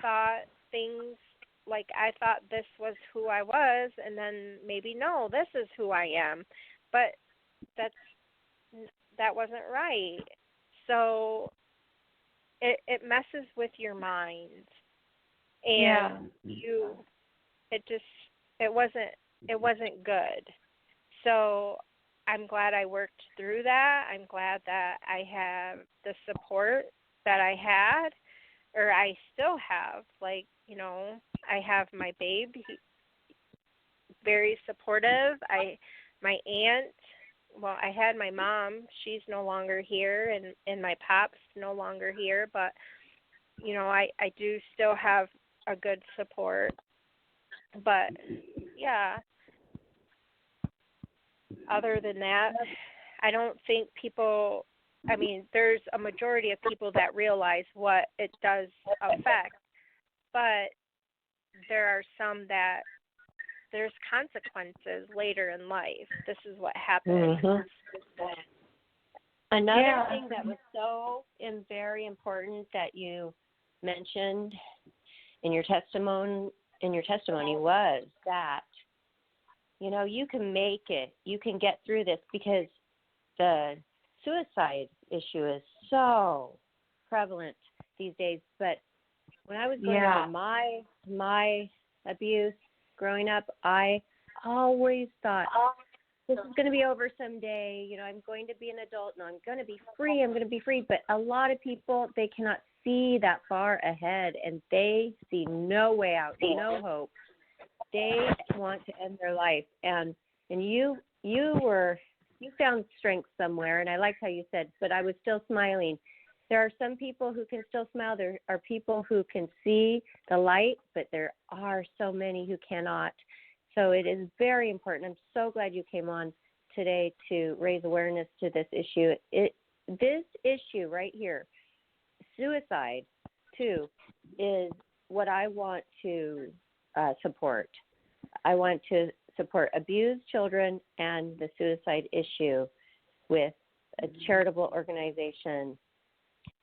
thought things, like, I thought this was who I was, and then maybe, no, this is who I am. But that wasn't right. So it messes with your mind. And it wasn't good. So I'm glad I worked through that. I'm glad that I have the support that I had, or I still have. Like, I have my babe, very supportive. My aunt, well, I had my mom. She's no longer here, and my pop's no longer here. But, I do still have a good support. But, yeah, other than that, I don't think people, I mean, there's a majority of people that realize what it does affect, but there are some that there's consequences later in life. This is what happens. Another thing that was so very important that you mentioned in your testimony was that, you can make it. You can get through this, because the suicide issue is so prevalent these days. But when I was going through my abuse growing up, I always thought, this is going to be over someday. I'm going to be an adult and I'm going to be free. But a lot of people, they cannot see that far ahead, and they see no way out, no hope. They want to end their life. And you found strength somewhere, and I liked how you said, but I was still smiling. There are some people who can still smile. There are people who can see the light, but there are so many who cannot. So it is very important. I'm so glad you came on today to raise awareness to this issue. This issue right here, suicide, too, is what I want to support. I want to support abused children and the suicide issue with a charitable organization.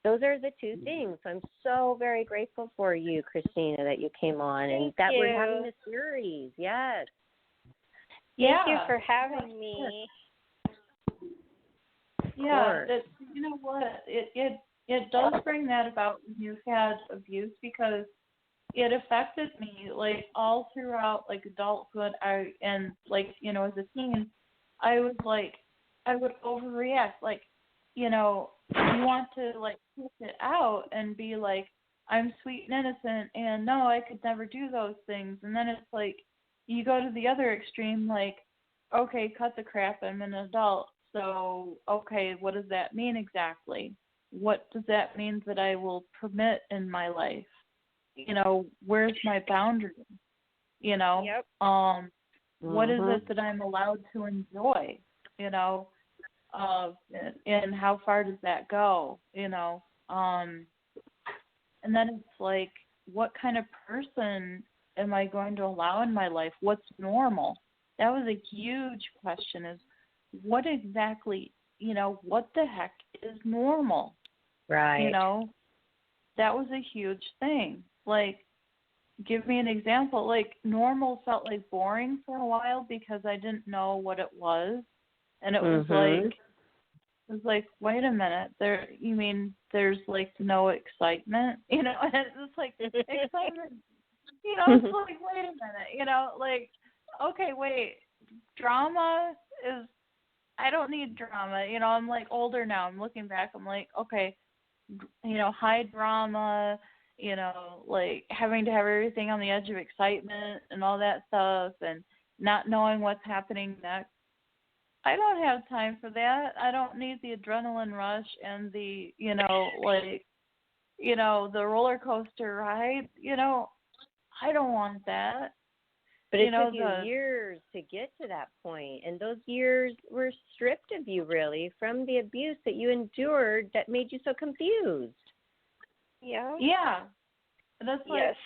Those are the two things. I'm so very grateful for you, Christina, that you came on and that we're having this series. Yes. Thank you for having me. Yeah, you know what? It does bring that about when you've had abuse, because it affected me like all throughout like adulthood. And like, you know, as a teen, I was like, I would overreact. Like, you know, you want to like push it out and be like, I'm sweet and innocent, and no, I could never do those things. And then it's like you go to the other extreme, like, okay, cut the crap, I'm an adult. So, okay, what does that mean exactly? What does that mean that I will permit in my life? You know, where's my boundary? You know, what is it that I'm allowed to enjoy? You know, and how far does that go? You know, and then it's like, what kind of person am I going to allow in my life? What's normal? That was a huge question, is what exactly, you know, what the heck is normal? Right. You know, that was a huge thing. Like, give me an example. Like, normal felt like boring for a while because I didn't know what it was. And it was like, wait a minute, you mean there's like no excitement? You know, and it's like excitement, you know, it's like, wait a minute, you know, like, okay, wait, drama is, I don't need drama. You know, I'm like older now. I'm looking back. I'm like, okay, you know, high drama, you know, like having to have everything on the edge of excitement and all that stuff and not knowing what's happening next. I don't have time for that. I don't need the adrenaline rush and the, you know, like, you know, the roller coaster ride. You know, I don't want that. But it took you years to get to that point, and those years were stripped of you, really, from the abuse that you endured that made you so confused. Yeah. And that's like,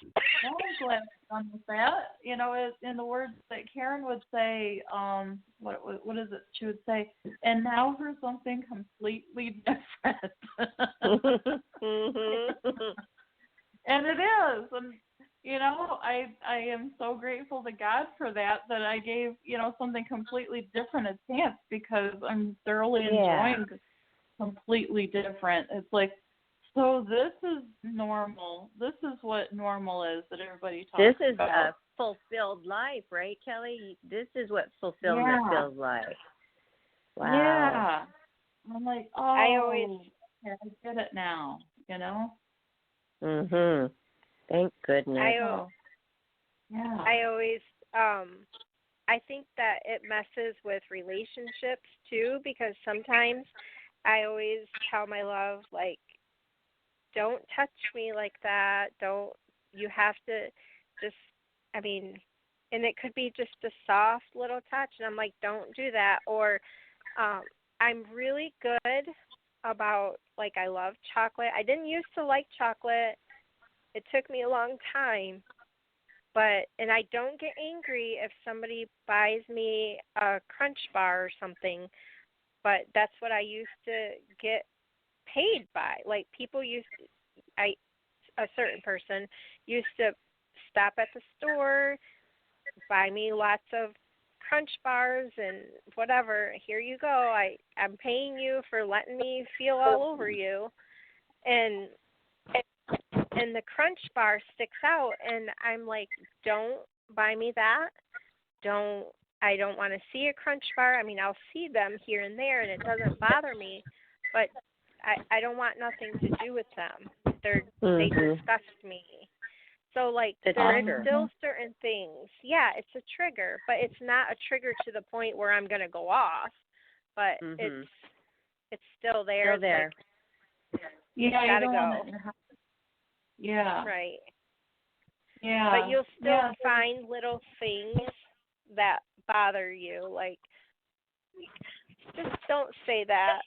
I'm glad I'm done with that. You know, in the words that Karen would say, what is it? She would say, and now for something completely different. And it is. And you know, I am so grateful to God for that I gave, you know, something completely different a chance, because I'm thoroughly enjoying completely different. It's like, so this is normal. This is what normal is that everybody talks about. This is a fulfilled life, right, Kelly? This is what fulfillment feels like. Wow. Yeah. I'm like, I get it now, you know? Thank goodness. I always, I think that it messes with relationships too, because sometimes I always tell my love, like, don't touch me like that. You have to just, I mean, and it could be just a soft little touch, and I'm like, don't do that. Or I'm really good about, like, I love chocolate. I didn't used to like chocolate. It took me a long time, and I don't get angry if somebody buys me a Crunch bar or something, but that's what I used to get paid by. Like, a certain person used to stop at the store, buy me lots of Crunch bars and whatever. Here you go. I'm paying you for letting me feel all over you. And the Crunch bar sticks out, and I'm like, don't buy me that. I don't want to see a Crunch bar. I mean, I'll see them here and there, and it doesn't bother me, but I don't want nothing to do with them. They disgust me. So, like, there are still certain things. Yeah, it's a trigger, but it's not a trigger to the point where I'm going to go off. But it's still there. Still there. Like, yeah, gotta go. Yeah. Right. Yeah. But you'll still find little things that bother you. Like, just don't say that.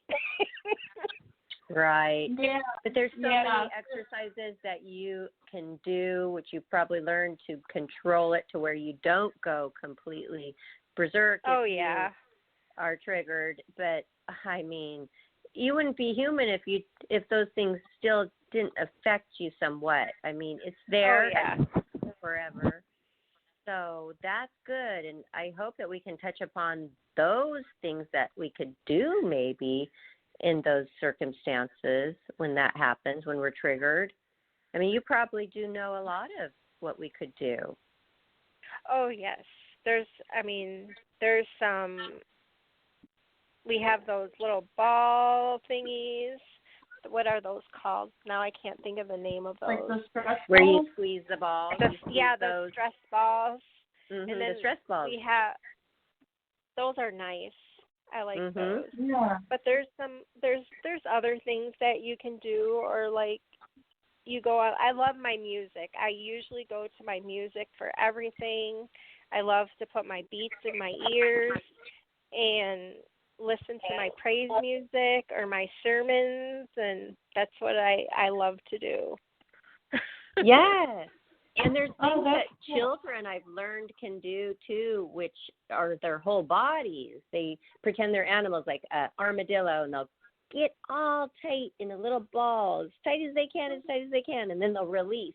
Right. Yeah. But there's so many exercises that you can do, which you've probably learned to control it to where you don't go completely berserk if you are triggered. But I mean, you wouldn't be human if those things still didn't affect you somewhat. I mean, it's there forever. So that's good, and I hope that we can touch upon those things that we could do maybe in those circumstances when that happens, when we're triggered. I mean, you probably do know a lot of what we could do. Oh, yes. There's some, we have those little ball thingies. What are those called? Now I can't think of the name of those. Like the stress where balls? you squeeze the ball. The stress balls. Mm-hmm, and then the stress balls. We have, those are nice. I like those. Yeah. But there's other things that you can do, or like you go out. I love my music. I usually go to my music for everything. I love to put my beats in my ears and listen to my praise music or my sermons, and that's what I love to do. Yes. And there's things that children I've learned can do too, which are their whole bodies. They pretend they're animals, like an armadillo, and they'll get all tight in a little ball, as tight as they can, and then they'll release.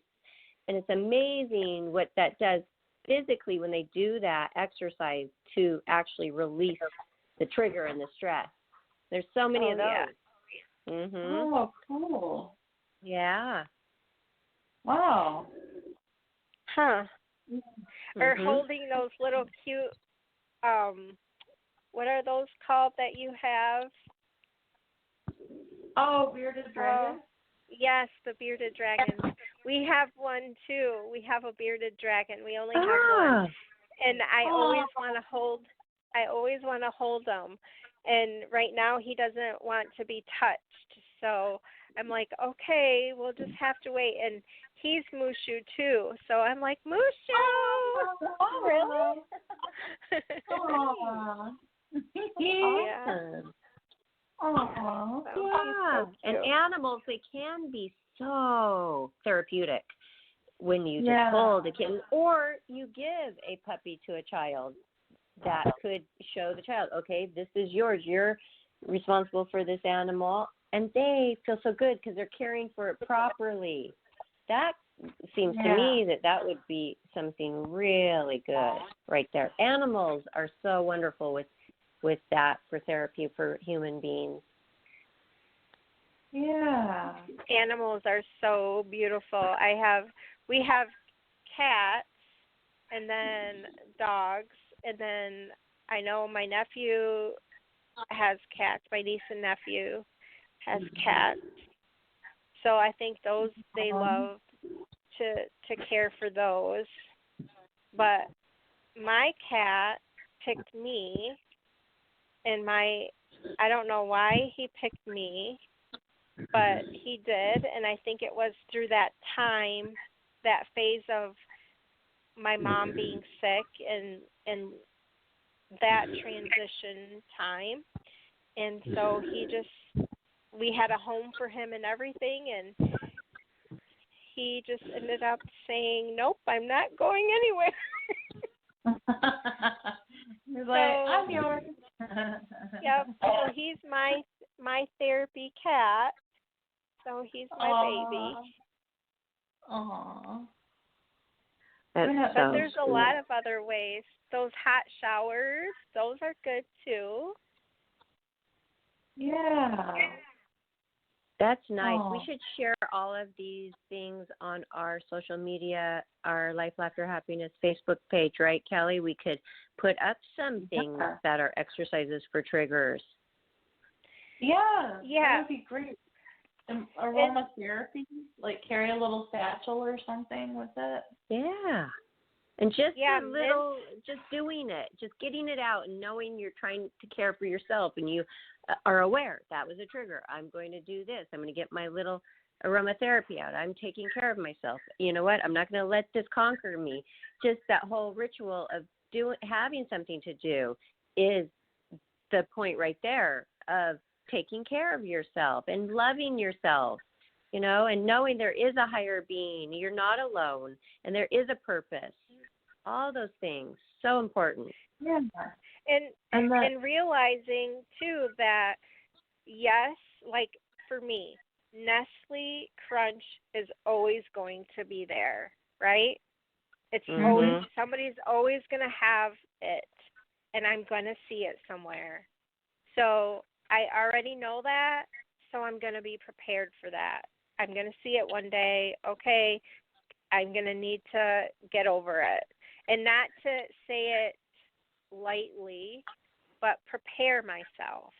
And it's amazing what that does physically when they do that exercise to actually release the trigger and the stress. There's so many of those. Yeah. Mhm. Oh, cool. Yeah. Wow. Huh. Or holding those little cute, what are those called that you have? Oh, bearded dragon? Yes, the bearded dragons. We have one too. We have a bearded dragon. We only have one. And I always want to hold him. And right now he doesn't want to be touched. So I'm like, okay, we'll just have to wait. And he's Mushu too. So I'm like, Mushu! Oh, really? Aww. Yeah. Aww. Yeah. So And animals, they can be so therapeutic when you just hold a kitten, or you give a puppy to a child. That could show the child, okay, this is yours. You're responsible for this animal. And they feel so good because they're caring for it properly. That seems to me that would be something really good right there. Animals are so wonderful with that for therapy for human beings. Yeah. Animals are so beautiful. We have cats and then dogs, and then I know my nephew has cats. My niece and nephew has cats. So I think those they love to care for those. But my cat picked me, and I don't know why he picked me, but he did, and I think it was through that time, that phase of my mom being sick and that transition time. And so we had a home for him and everything, and he just ended up saying, nope, I'm not going anywhere. He's like, I'm yours. Yep. So he's my therapy cat. So he's my baby. Aww. But there's a lot of other ways. Those hot showers, those are good too. Yeah. That's nice. We should share all of these things on our social media, our Life, Laughter, Happiness Facebook page, right, Kelly? We could put up some things that are exercises for triggers. Yeah. That would be great. Aromatherapy, like carry a little satchel or something with it. Yeah. And just a little, just doing it, just getting it out and knowing you're trying to care for yourself and you are aware that was a trigger. I'm going to do this. I'm going to get my little aromatherapy out. I'm taking care of myself. You know what? I'm not going to let this conquer me. Just that whole ritual of having something to do is the point right there of taking care of yourself and loving yourself, and knowing there is a higher being. You're not alone, and there is a purpose. All those things, so important. Yeah. And realizing, too, that, yes, like for me, Nestle Crunch is always going to be there, right? It's always, somebody's always going to have it, and I'm going to see it somewhere. So I already know that, so I'm going to be prepared for that. I'm going to see it one day. Okay, I'm going to need to get over it. And not to say it lightly, but prepare myself.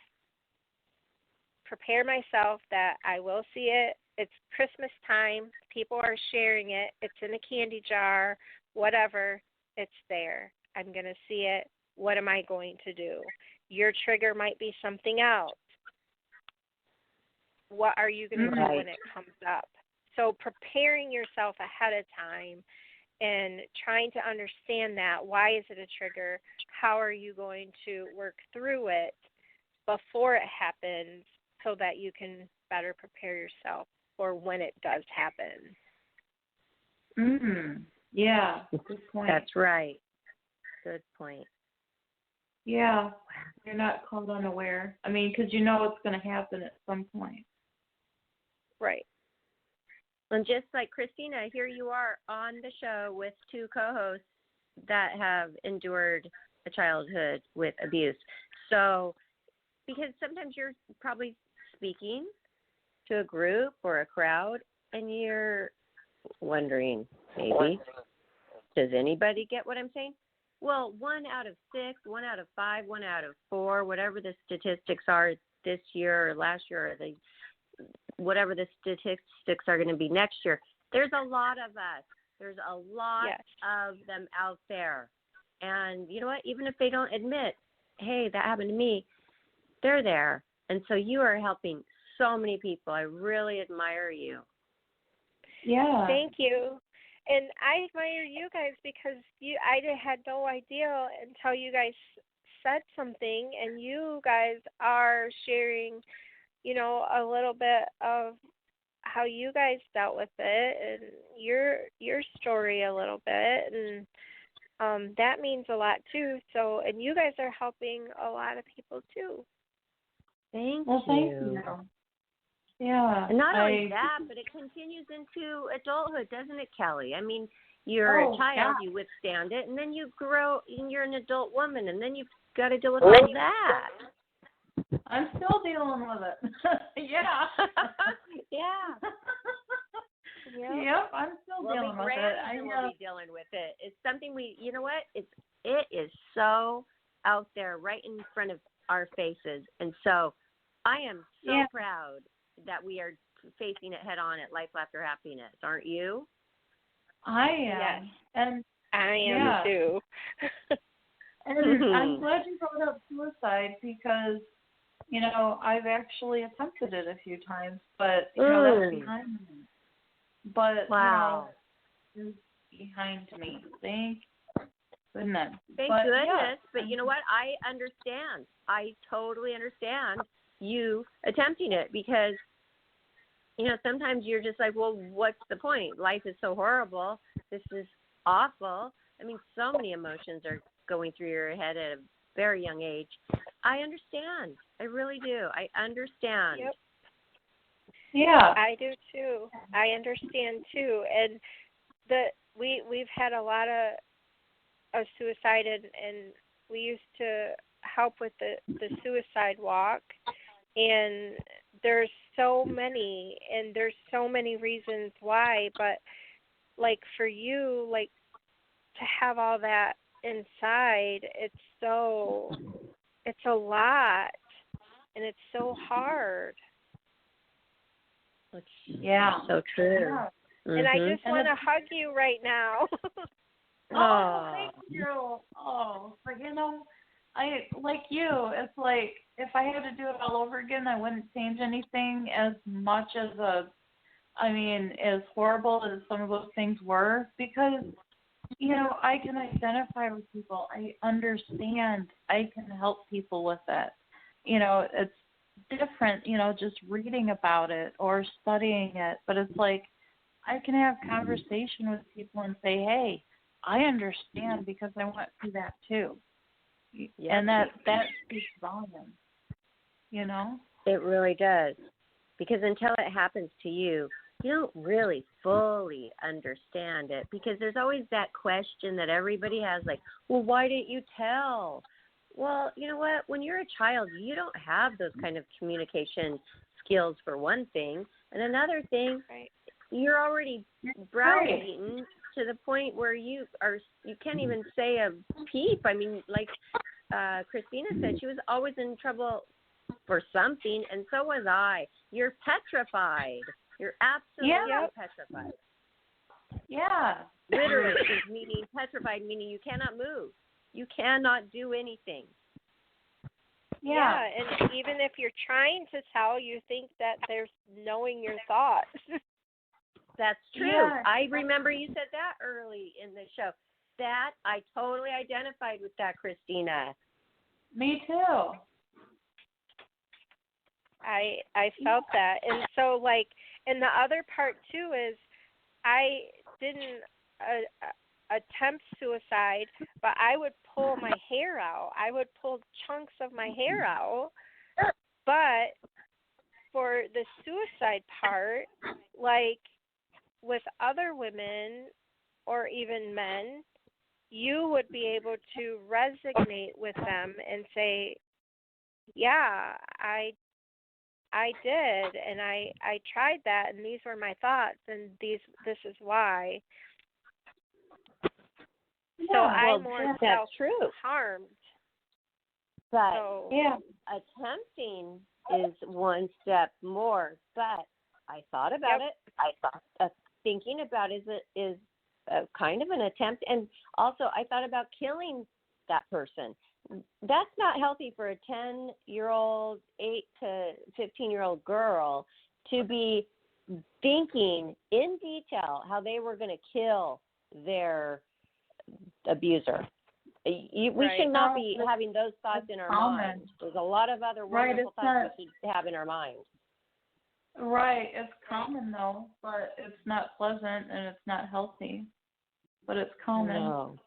Prepare myself that I will see it. It's Christmas time. People are sharing it. It's in a candy jar, whatever. It's there. I'm going to see it. What am I going to do? Your trigger might be something else. What are you going to do when it comes up? So preparing yourself ahead of time and trying to understand that. Why is it a trigger? How are you going to work through it before it happens so that you can better prepare yourself for when it does happen? Yeah, good point. That's right. Good point. Yeah, you're not caught unaware. I mean, because you know it's going to happen at some point. Right. And just like Christina, here you are on the show with two co-hosts that have endured a childhood with abuse. So, because sometimes you're probably speaking to a group or a crowd, and you're wondering, maybe, does anybody get what I'm saying? Well, 1 out of 6, 1 out of 5, 1 out of 4, whatever the statistics are this year or last year, or whatever the statistics are going to be next year, there's a lot of us. There's a lot of them out there. And you know what? Even if they don't admit, hey, that happened to me, they're there. And so you are helping so many people. I really admire you. Yeah. Thank you. And I admire you guys because I had no idea until you guys said something, and you guys are sharing, a little bit of how you guys dealt with it and your story a little bit, and that means a lot too. So, and you guys are helping a lot of people too. Thank you. Thank you. Yeah. And not only that, but it continues into adulthood, doesn't it, Kelly? I mean, you're a child, you withstand it, and then you grow, and you're an adult woman, and then you've got to deal with all that. I'm still dealing with it. Yeah. Yeah. Yep, I'm still dealing with it. I will be dealing with it. It's something you know what? It is so out there, right in front of our faces, and so I am so proud that we are facing it head on at Life Laughter Happiness. Aren't you? I am. Yes. And I am too. And I'm glad you brought up suicide because, I've actually attempted it a few times, but, that's behind me. But, it's behind me. Thank goodness. Thank goodness. But you know what? I understand. I totally understand you attempting it because, sometimes you're just like, well, what's the point? Life is so horrible. This is awful. I mean, so many emotions are going through your head at a very young age. I understand. I really do. I understand. Yep. Yeah. I do too. I understand too. And we've had a lot of suicide, and we used to help with the suicide walk. And there's so many, and there's so many reasons why, but like for you, like to have all that inside, it's a lot, and it's so hard. So true. Yeah. And I just want to hug you right now. Oh, thank you. Oh, but I like you. It's like if I had to do it all over again, I wouldn't change anything as much as as horrible as some of those things were because, I can identify with people. I understand. I can help people with it. different, just reading about it or studying it. But it's like I can have conversation with people and say, hey, I understand because I went through that too. Yep. And that speaks volumes, It really does. Because until it happens to you, you don't really fully understand it, because there's always that question that everybody has, like, well, why didn't you tell? Well, you know what? When you're a child, you don't have those kind of communication skills, for one thing. And another thing, you're already browbeaten to the point where you can't even say a peep. I mean, like Christina said, she was always in trouble for something, and so was I. You're petrified. You're absolutely petrified. Yeah. Literally, meaning petrified, meaning you cannot move. You cannot do anything. Yeah, and even if you're trying to tell, you think that there's knowing your thoughts. That's true. Yeah. I remember you said that early in the show. That, I totally identified with that, Christina. Me too. I felt that. And so, like, and the other part, too, is I didn't attempt suicide, but I would pull my hair out. I would pull chunks of my hair out. But for the suicide part, like with other women or even men, you would be able to resonate with them and say, yeah, I did, and I tried that, and these were my thoughts, and this is why. So I'm more self-harmed. But attempting is one step more. But I thought about it. I thought thinking about is kind of an attempt, and also I thought about killing that person. That's not healthy for a 10-year-old, 8 to 15-year-old girl to be thinking in detail how they were going to kill their abuser. We should not be having those thoughts in our mind. There's a lot of other wonderful thoughts we should have in our mind. Right. It's common, though, but it's not pleasant and it's not healthy. But it's common. No.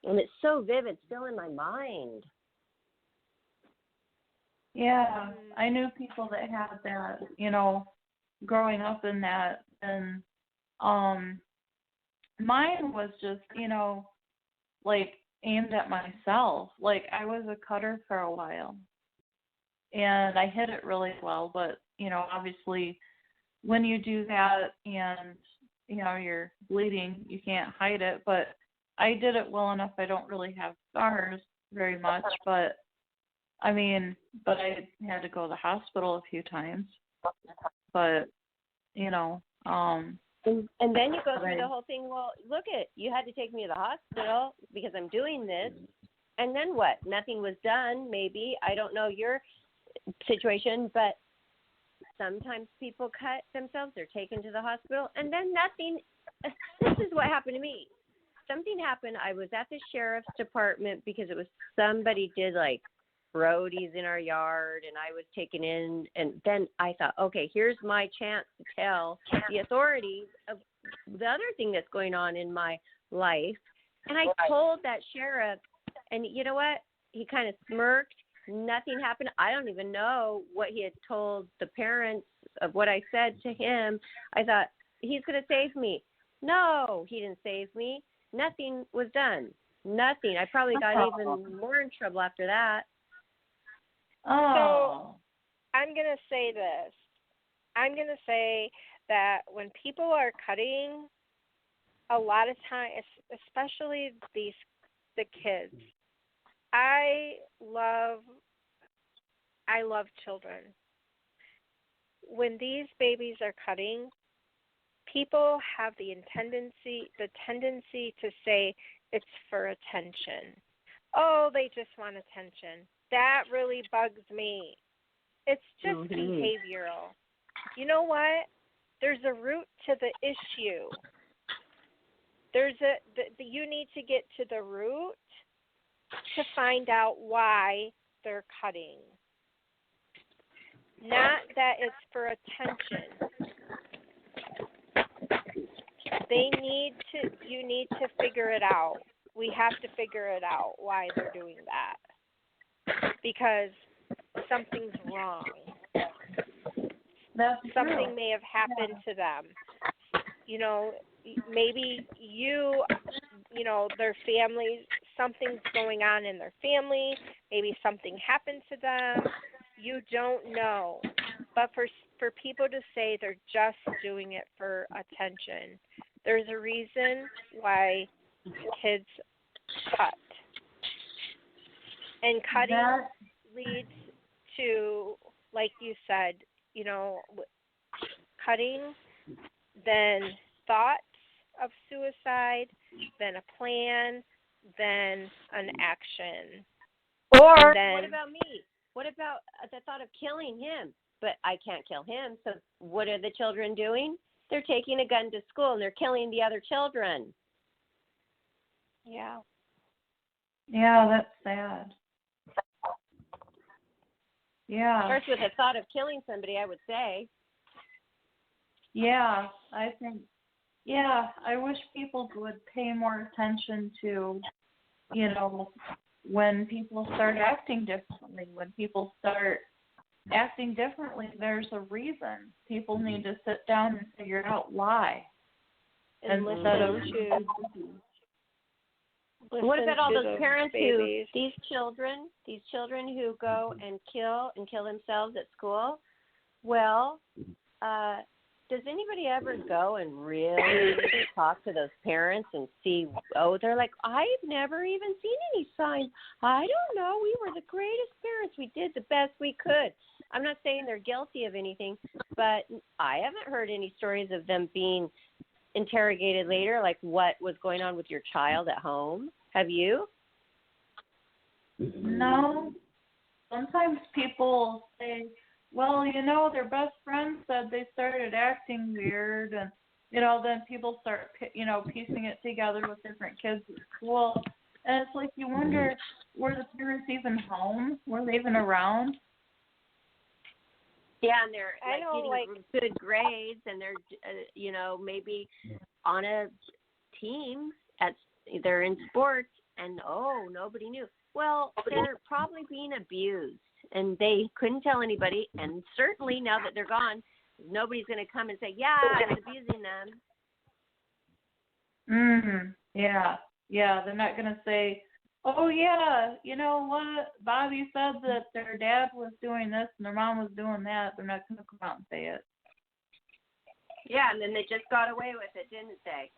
And it's so vivid, still in my mind. Yeah, I knew people that had that, growing up in that, and mine was just, like aimed at myself. Like I was a cutter for a while, and I hid it really well. But obviously, when you do that and you're bleeding, you can't hide it. But I did it well enough. I don't really have scars very much, but I had to go to the hospital a few times. But, And then you go through the whole thing, well, look you had to take me to the hospital because I'm doing this. And then what? Nothing was done, maybe. I don't know your situation, but sometimes people cut themselves. They're taken to the hospital, and then nothing. This is what happened to me. Something happened. I was at the sheriff's department because it was somebody did like roadies in our yard, and I was taken in, and then I thought, okay, here's my chance to tell the authorities of the other thing that's going on in my life. And I told that sheriff, and you know what? He kind of smirked. Nothing happened. I don't even know what he had told the parents of what I said to him. I thought, he's going to save me. No, he didn't save me. Nothing was done. Nothing. I probably got even more in trouble after that. So I'm going to say this. I'm going to say that when people are cutting, a lot of times, especially the kids, I love children. When these babies are cutting, people have the tendency to say it's for attention. Oh, they just want attention. That really bugs me. It's just behavioral. You know what? There's a root to the issue. You need to get to the root to find out why they're cutting. not that it's for attention. You need to figure it out. We have to figure it out why they're doing that. Because something's wrong. That's Something true. may have happened to them. You know, maybe their family, something's going on in their family. Maybe something happened to them. You don't know. But for people to say they're just doing it for attention, there's a reason why kids cut. And cutting leads to, like you said, cutting, then thoughts of suicide, then a plan, then an action. Or then, what about me? What about the thought of killing him? But I can't kill him. So what are the children doing? They're taking a gun to school and they're killing the other children. Yeah. Yeah, that's sad. Yeah. Starts with the thought of killing somebody, I would say. Yeah, I think. Yeah, I wish people would pay more attention to, when people start acting differently. When people start acting differently, there's a reason. People need to sit down and figure out why. And instead of what about all those parents babies. who these children who go and kill themselves at school? Well, does anybody ever go and really talk to those parents and see, they're like, I've never even seen any signs. I don't know. We were the greatest parents. We did the best we could. I'm not saying they're guilty of anything, but I haven't heard any stories of them being interrogated later, like what was going on with your child at home. Have you? No. Sometimes people say, well, their best friend said they started acting weird, and, then people start, piecing it together with different kids at school. And it's like, you wonder, were the parents even home? Were they even around? Yeah, and they're getting good grades, and they're, maybe on a team they're in sports, and nobody knew. Well, they're probably being abused, and they couldn't tell anybody. And certainly now that they're gone, nobody's going to come and say, "Yeah, I was abusing them." Yeah. They're not going to say, oh, yeah, you know what? Bobby said that their dad was doing this and their mom was doing that. They're not going to come out and say it. Yeah, and then they just got away with it, didn't they?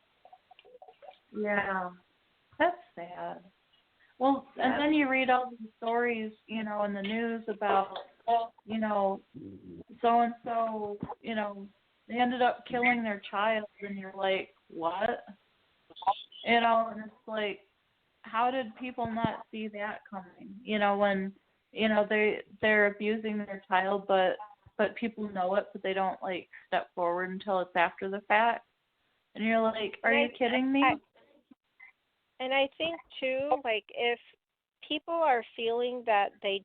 Yeah. That's sad. Well, and then you read all these stories, in the news about, so-and-so, they ended up killing their child, and you're like, what? And it's like, how did people not see that coming? When, they're abusing their child, but people know it, but they don't, step forward until it's after the fact. And you're like, are you kidding me? And I think, too, if people are feeling that they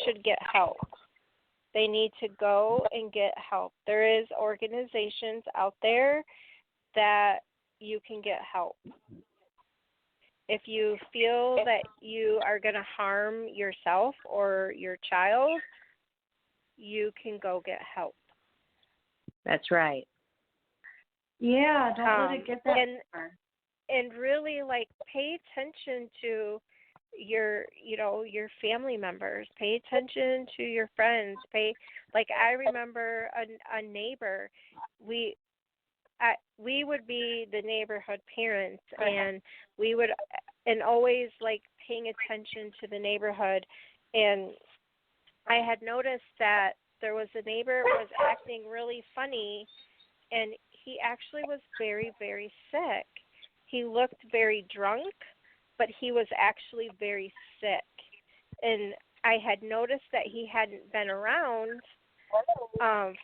should get help. They need to go and get help. There is organizations out there that you can get help. If you feel that you are going to harm yourself or your child, you can go get help. That's right. Yeah, don't let it get that far. And really, pay attention to your family members. Pay attention to your friends. I remember a neighbor. We would be the neighborhood parents, and we would, and always paying attention to the neighborhood. And I had noticed that there was a neighbor who was acting really funny, and he actually was very, very sick. He looked very drunk, but he was actually very sick. And I had noticed that he hadn't been around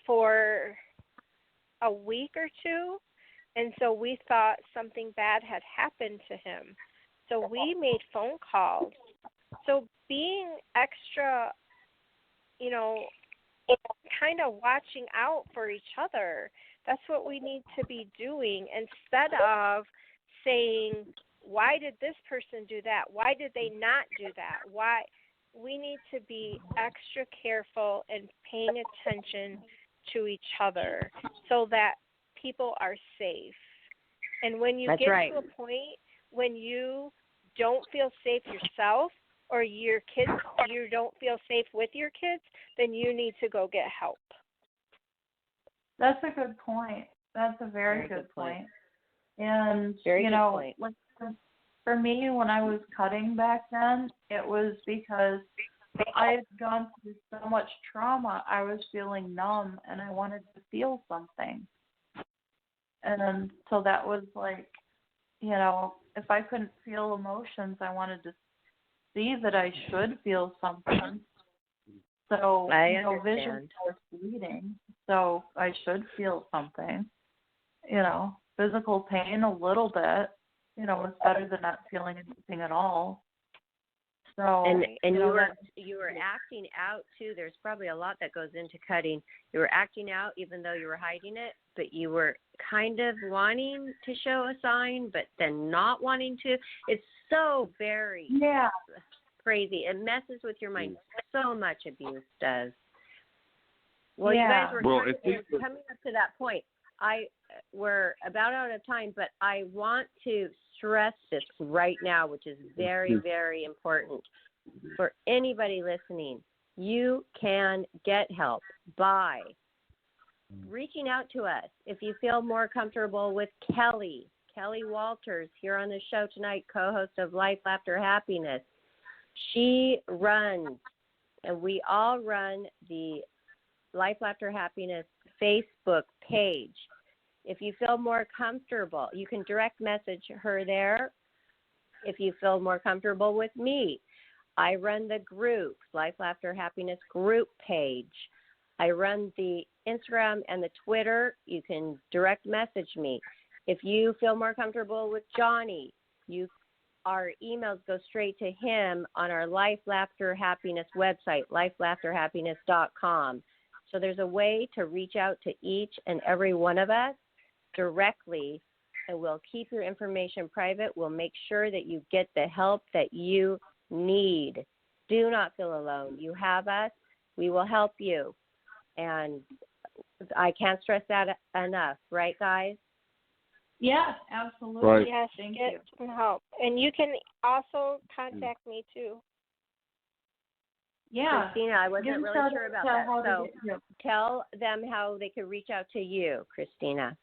for a week or two, and so we thought something bad had happened to him. So we made phone calls So being extra, you know, kind of watching out for each other, that's what we need to be doing instead of saying, why did this person do that? Why did they not do that? Why? We need to be extra careful and paying attention to each other so that people are safe. And when you get to a point when you don't feel safe yourself or your kids, you don't feel safe with your kids, then you need to go get help. That's a good point. That's a very good point. And, like for me, when I was cutting back then, it was because I had gone through so much trauma. I was feeling numb, and I wanted to feel something. And so that was like, if I couldn't feel emotions, I wanted to see that I should feel something. So, vision starts bleeding, so I should feel something. Physical pain a little bit, is better than not feeling anything at all. So, and you were acting out too. There's probably a lot that goes into cutting. You were acting out even though you were hiding it, but you were kind of wanting to show a sign, but then not wanting to. It's so very crazy. It messes with your mind so much. Abuse does. Well, you guys were coming up to that point. We're about out of time, but I want to stress this right now, which is very, very important for anybody listening. You can get help by reaching out to us. If you feel more comfortable with Kelly Walters here on the show tonight, co-host of Life, Laughter, Happiness. She runs, and we all run the Life, Laughter, Happiness Facebook page. If you feel more comfortable, you can direct message her there. If you feel more comfortable with me, I run the group, Life, Laughter, Happiness group page. I run the Instagram and the Twitter. You can direct message me. If you feel more comfortable with Johnny, our emails go straight to him on our Life, Laughter, Happiness website, lifelaughterhappiness.com. So there's a way to reach out to each and every one of us directly, and we'll keep your information private. We'll make sure that you get the help that you need. Do not feel alone. You have us. We will help you. And I can't stress that enough. Right, guys? Yes, absolutely. Right. Yes, get some help. And you can also contact me, too. Yeah. Christina, I wasn't really sure about that. So tell them how they could reach out to you, Christina.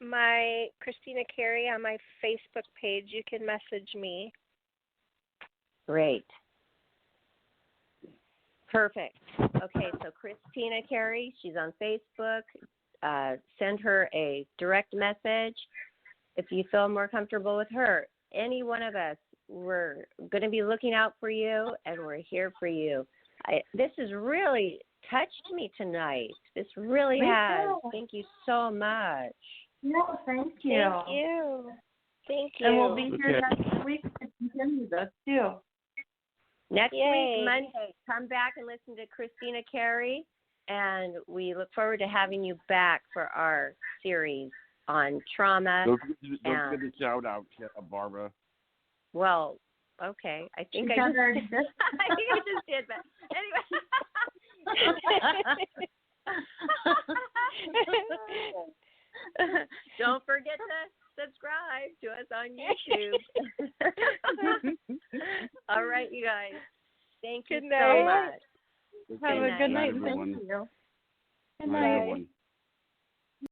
My Christina Carey on my Facebook page. You can message me. Great. Perfect. Okay, so Christina Carey, she's on Facebook. Send her a direct message if you feel more comfortable with her. Any one of us, we're going to be looking out for you, and we're here for you. This has really touched me tonight. This really has. Thank you so much. No, thank you. Thank you. Thank you. And we'll be here next week to continue this, too. Next week, Monday, come back and listen to Christina Carey, and we look forward to having you back for our series on trauma. Don't forget to shout out, Barbara. Well, okay. I think I just did, but anyway. Don't forget to subscribe to us on YouTube. All right, you guys. Thank you so much. Have a good night. Everyone. Thank you. Good night, everyone.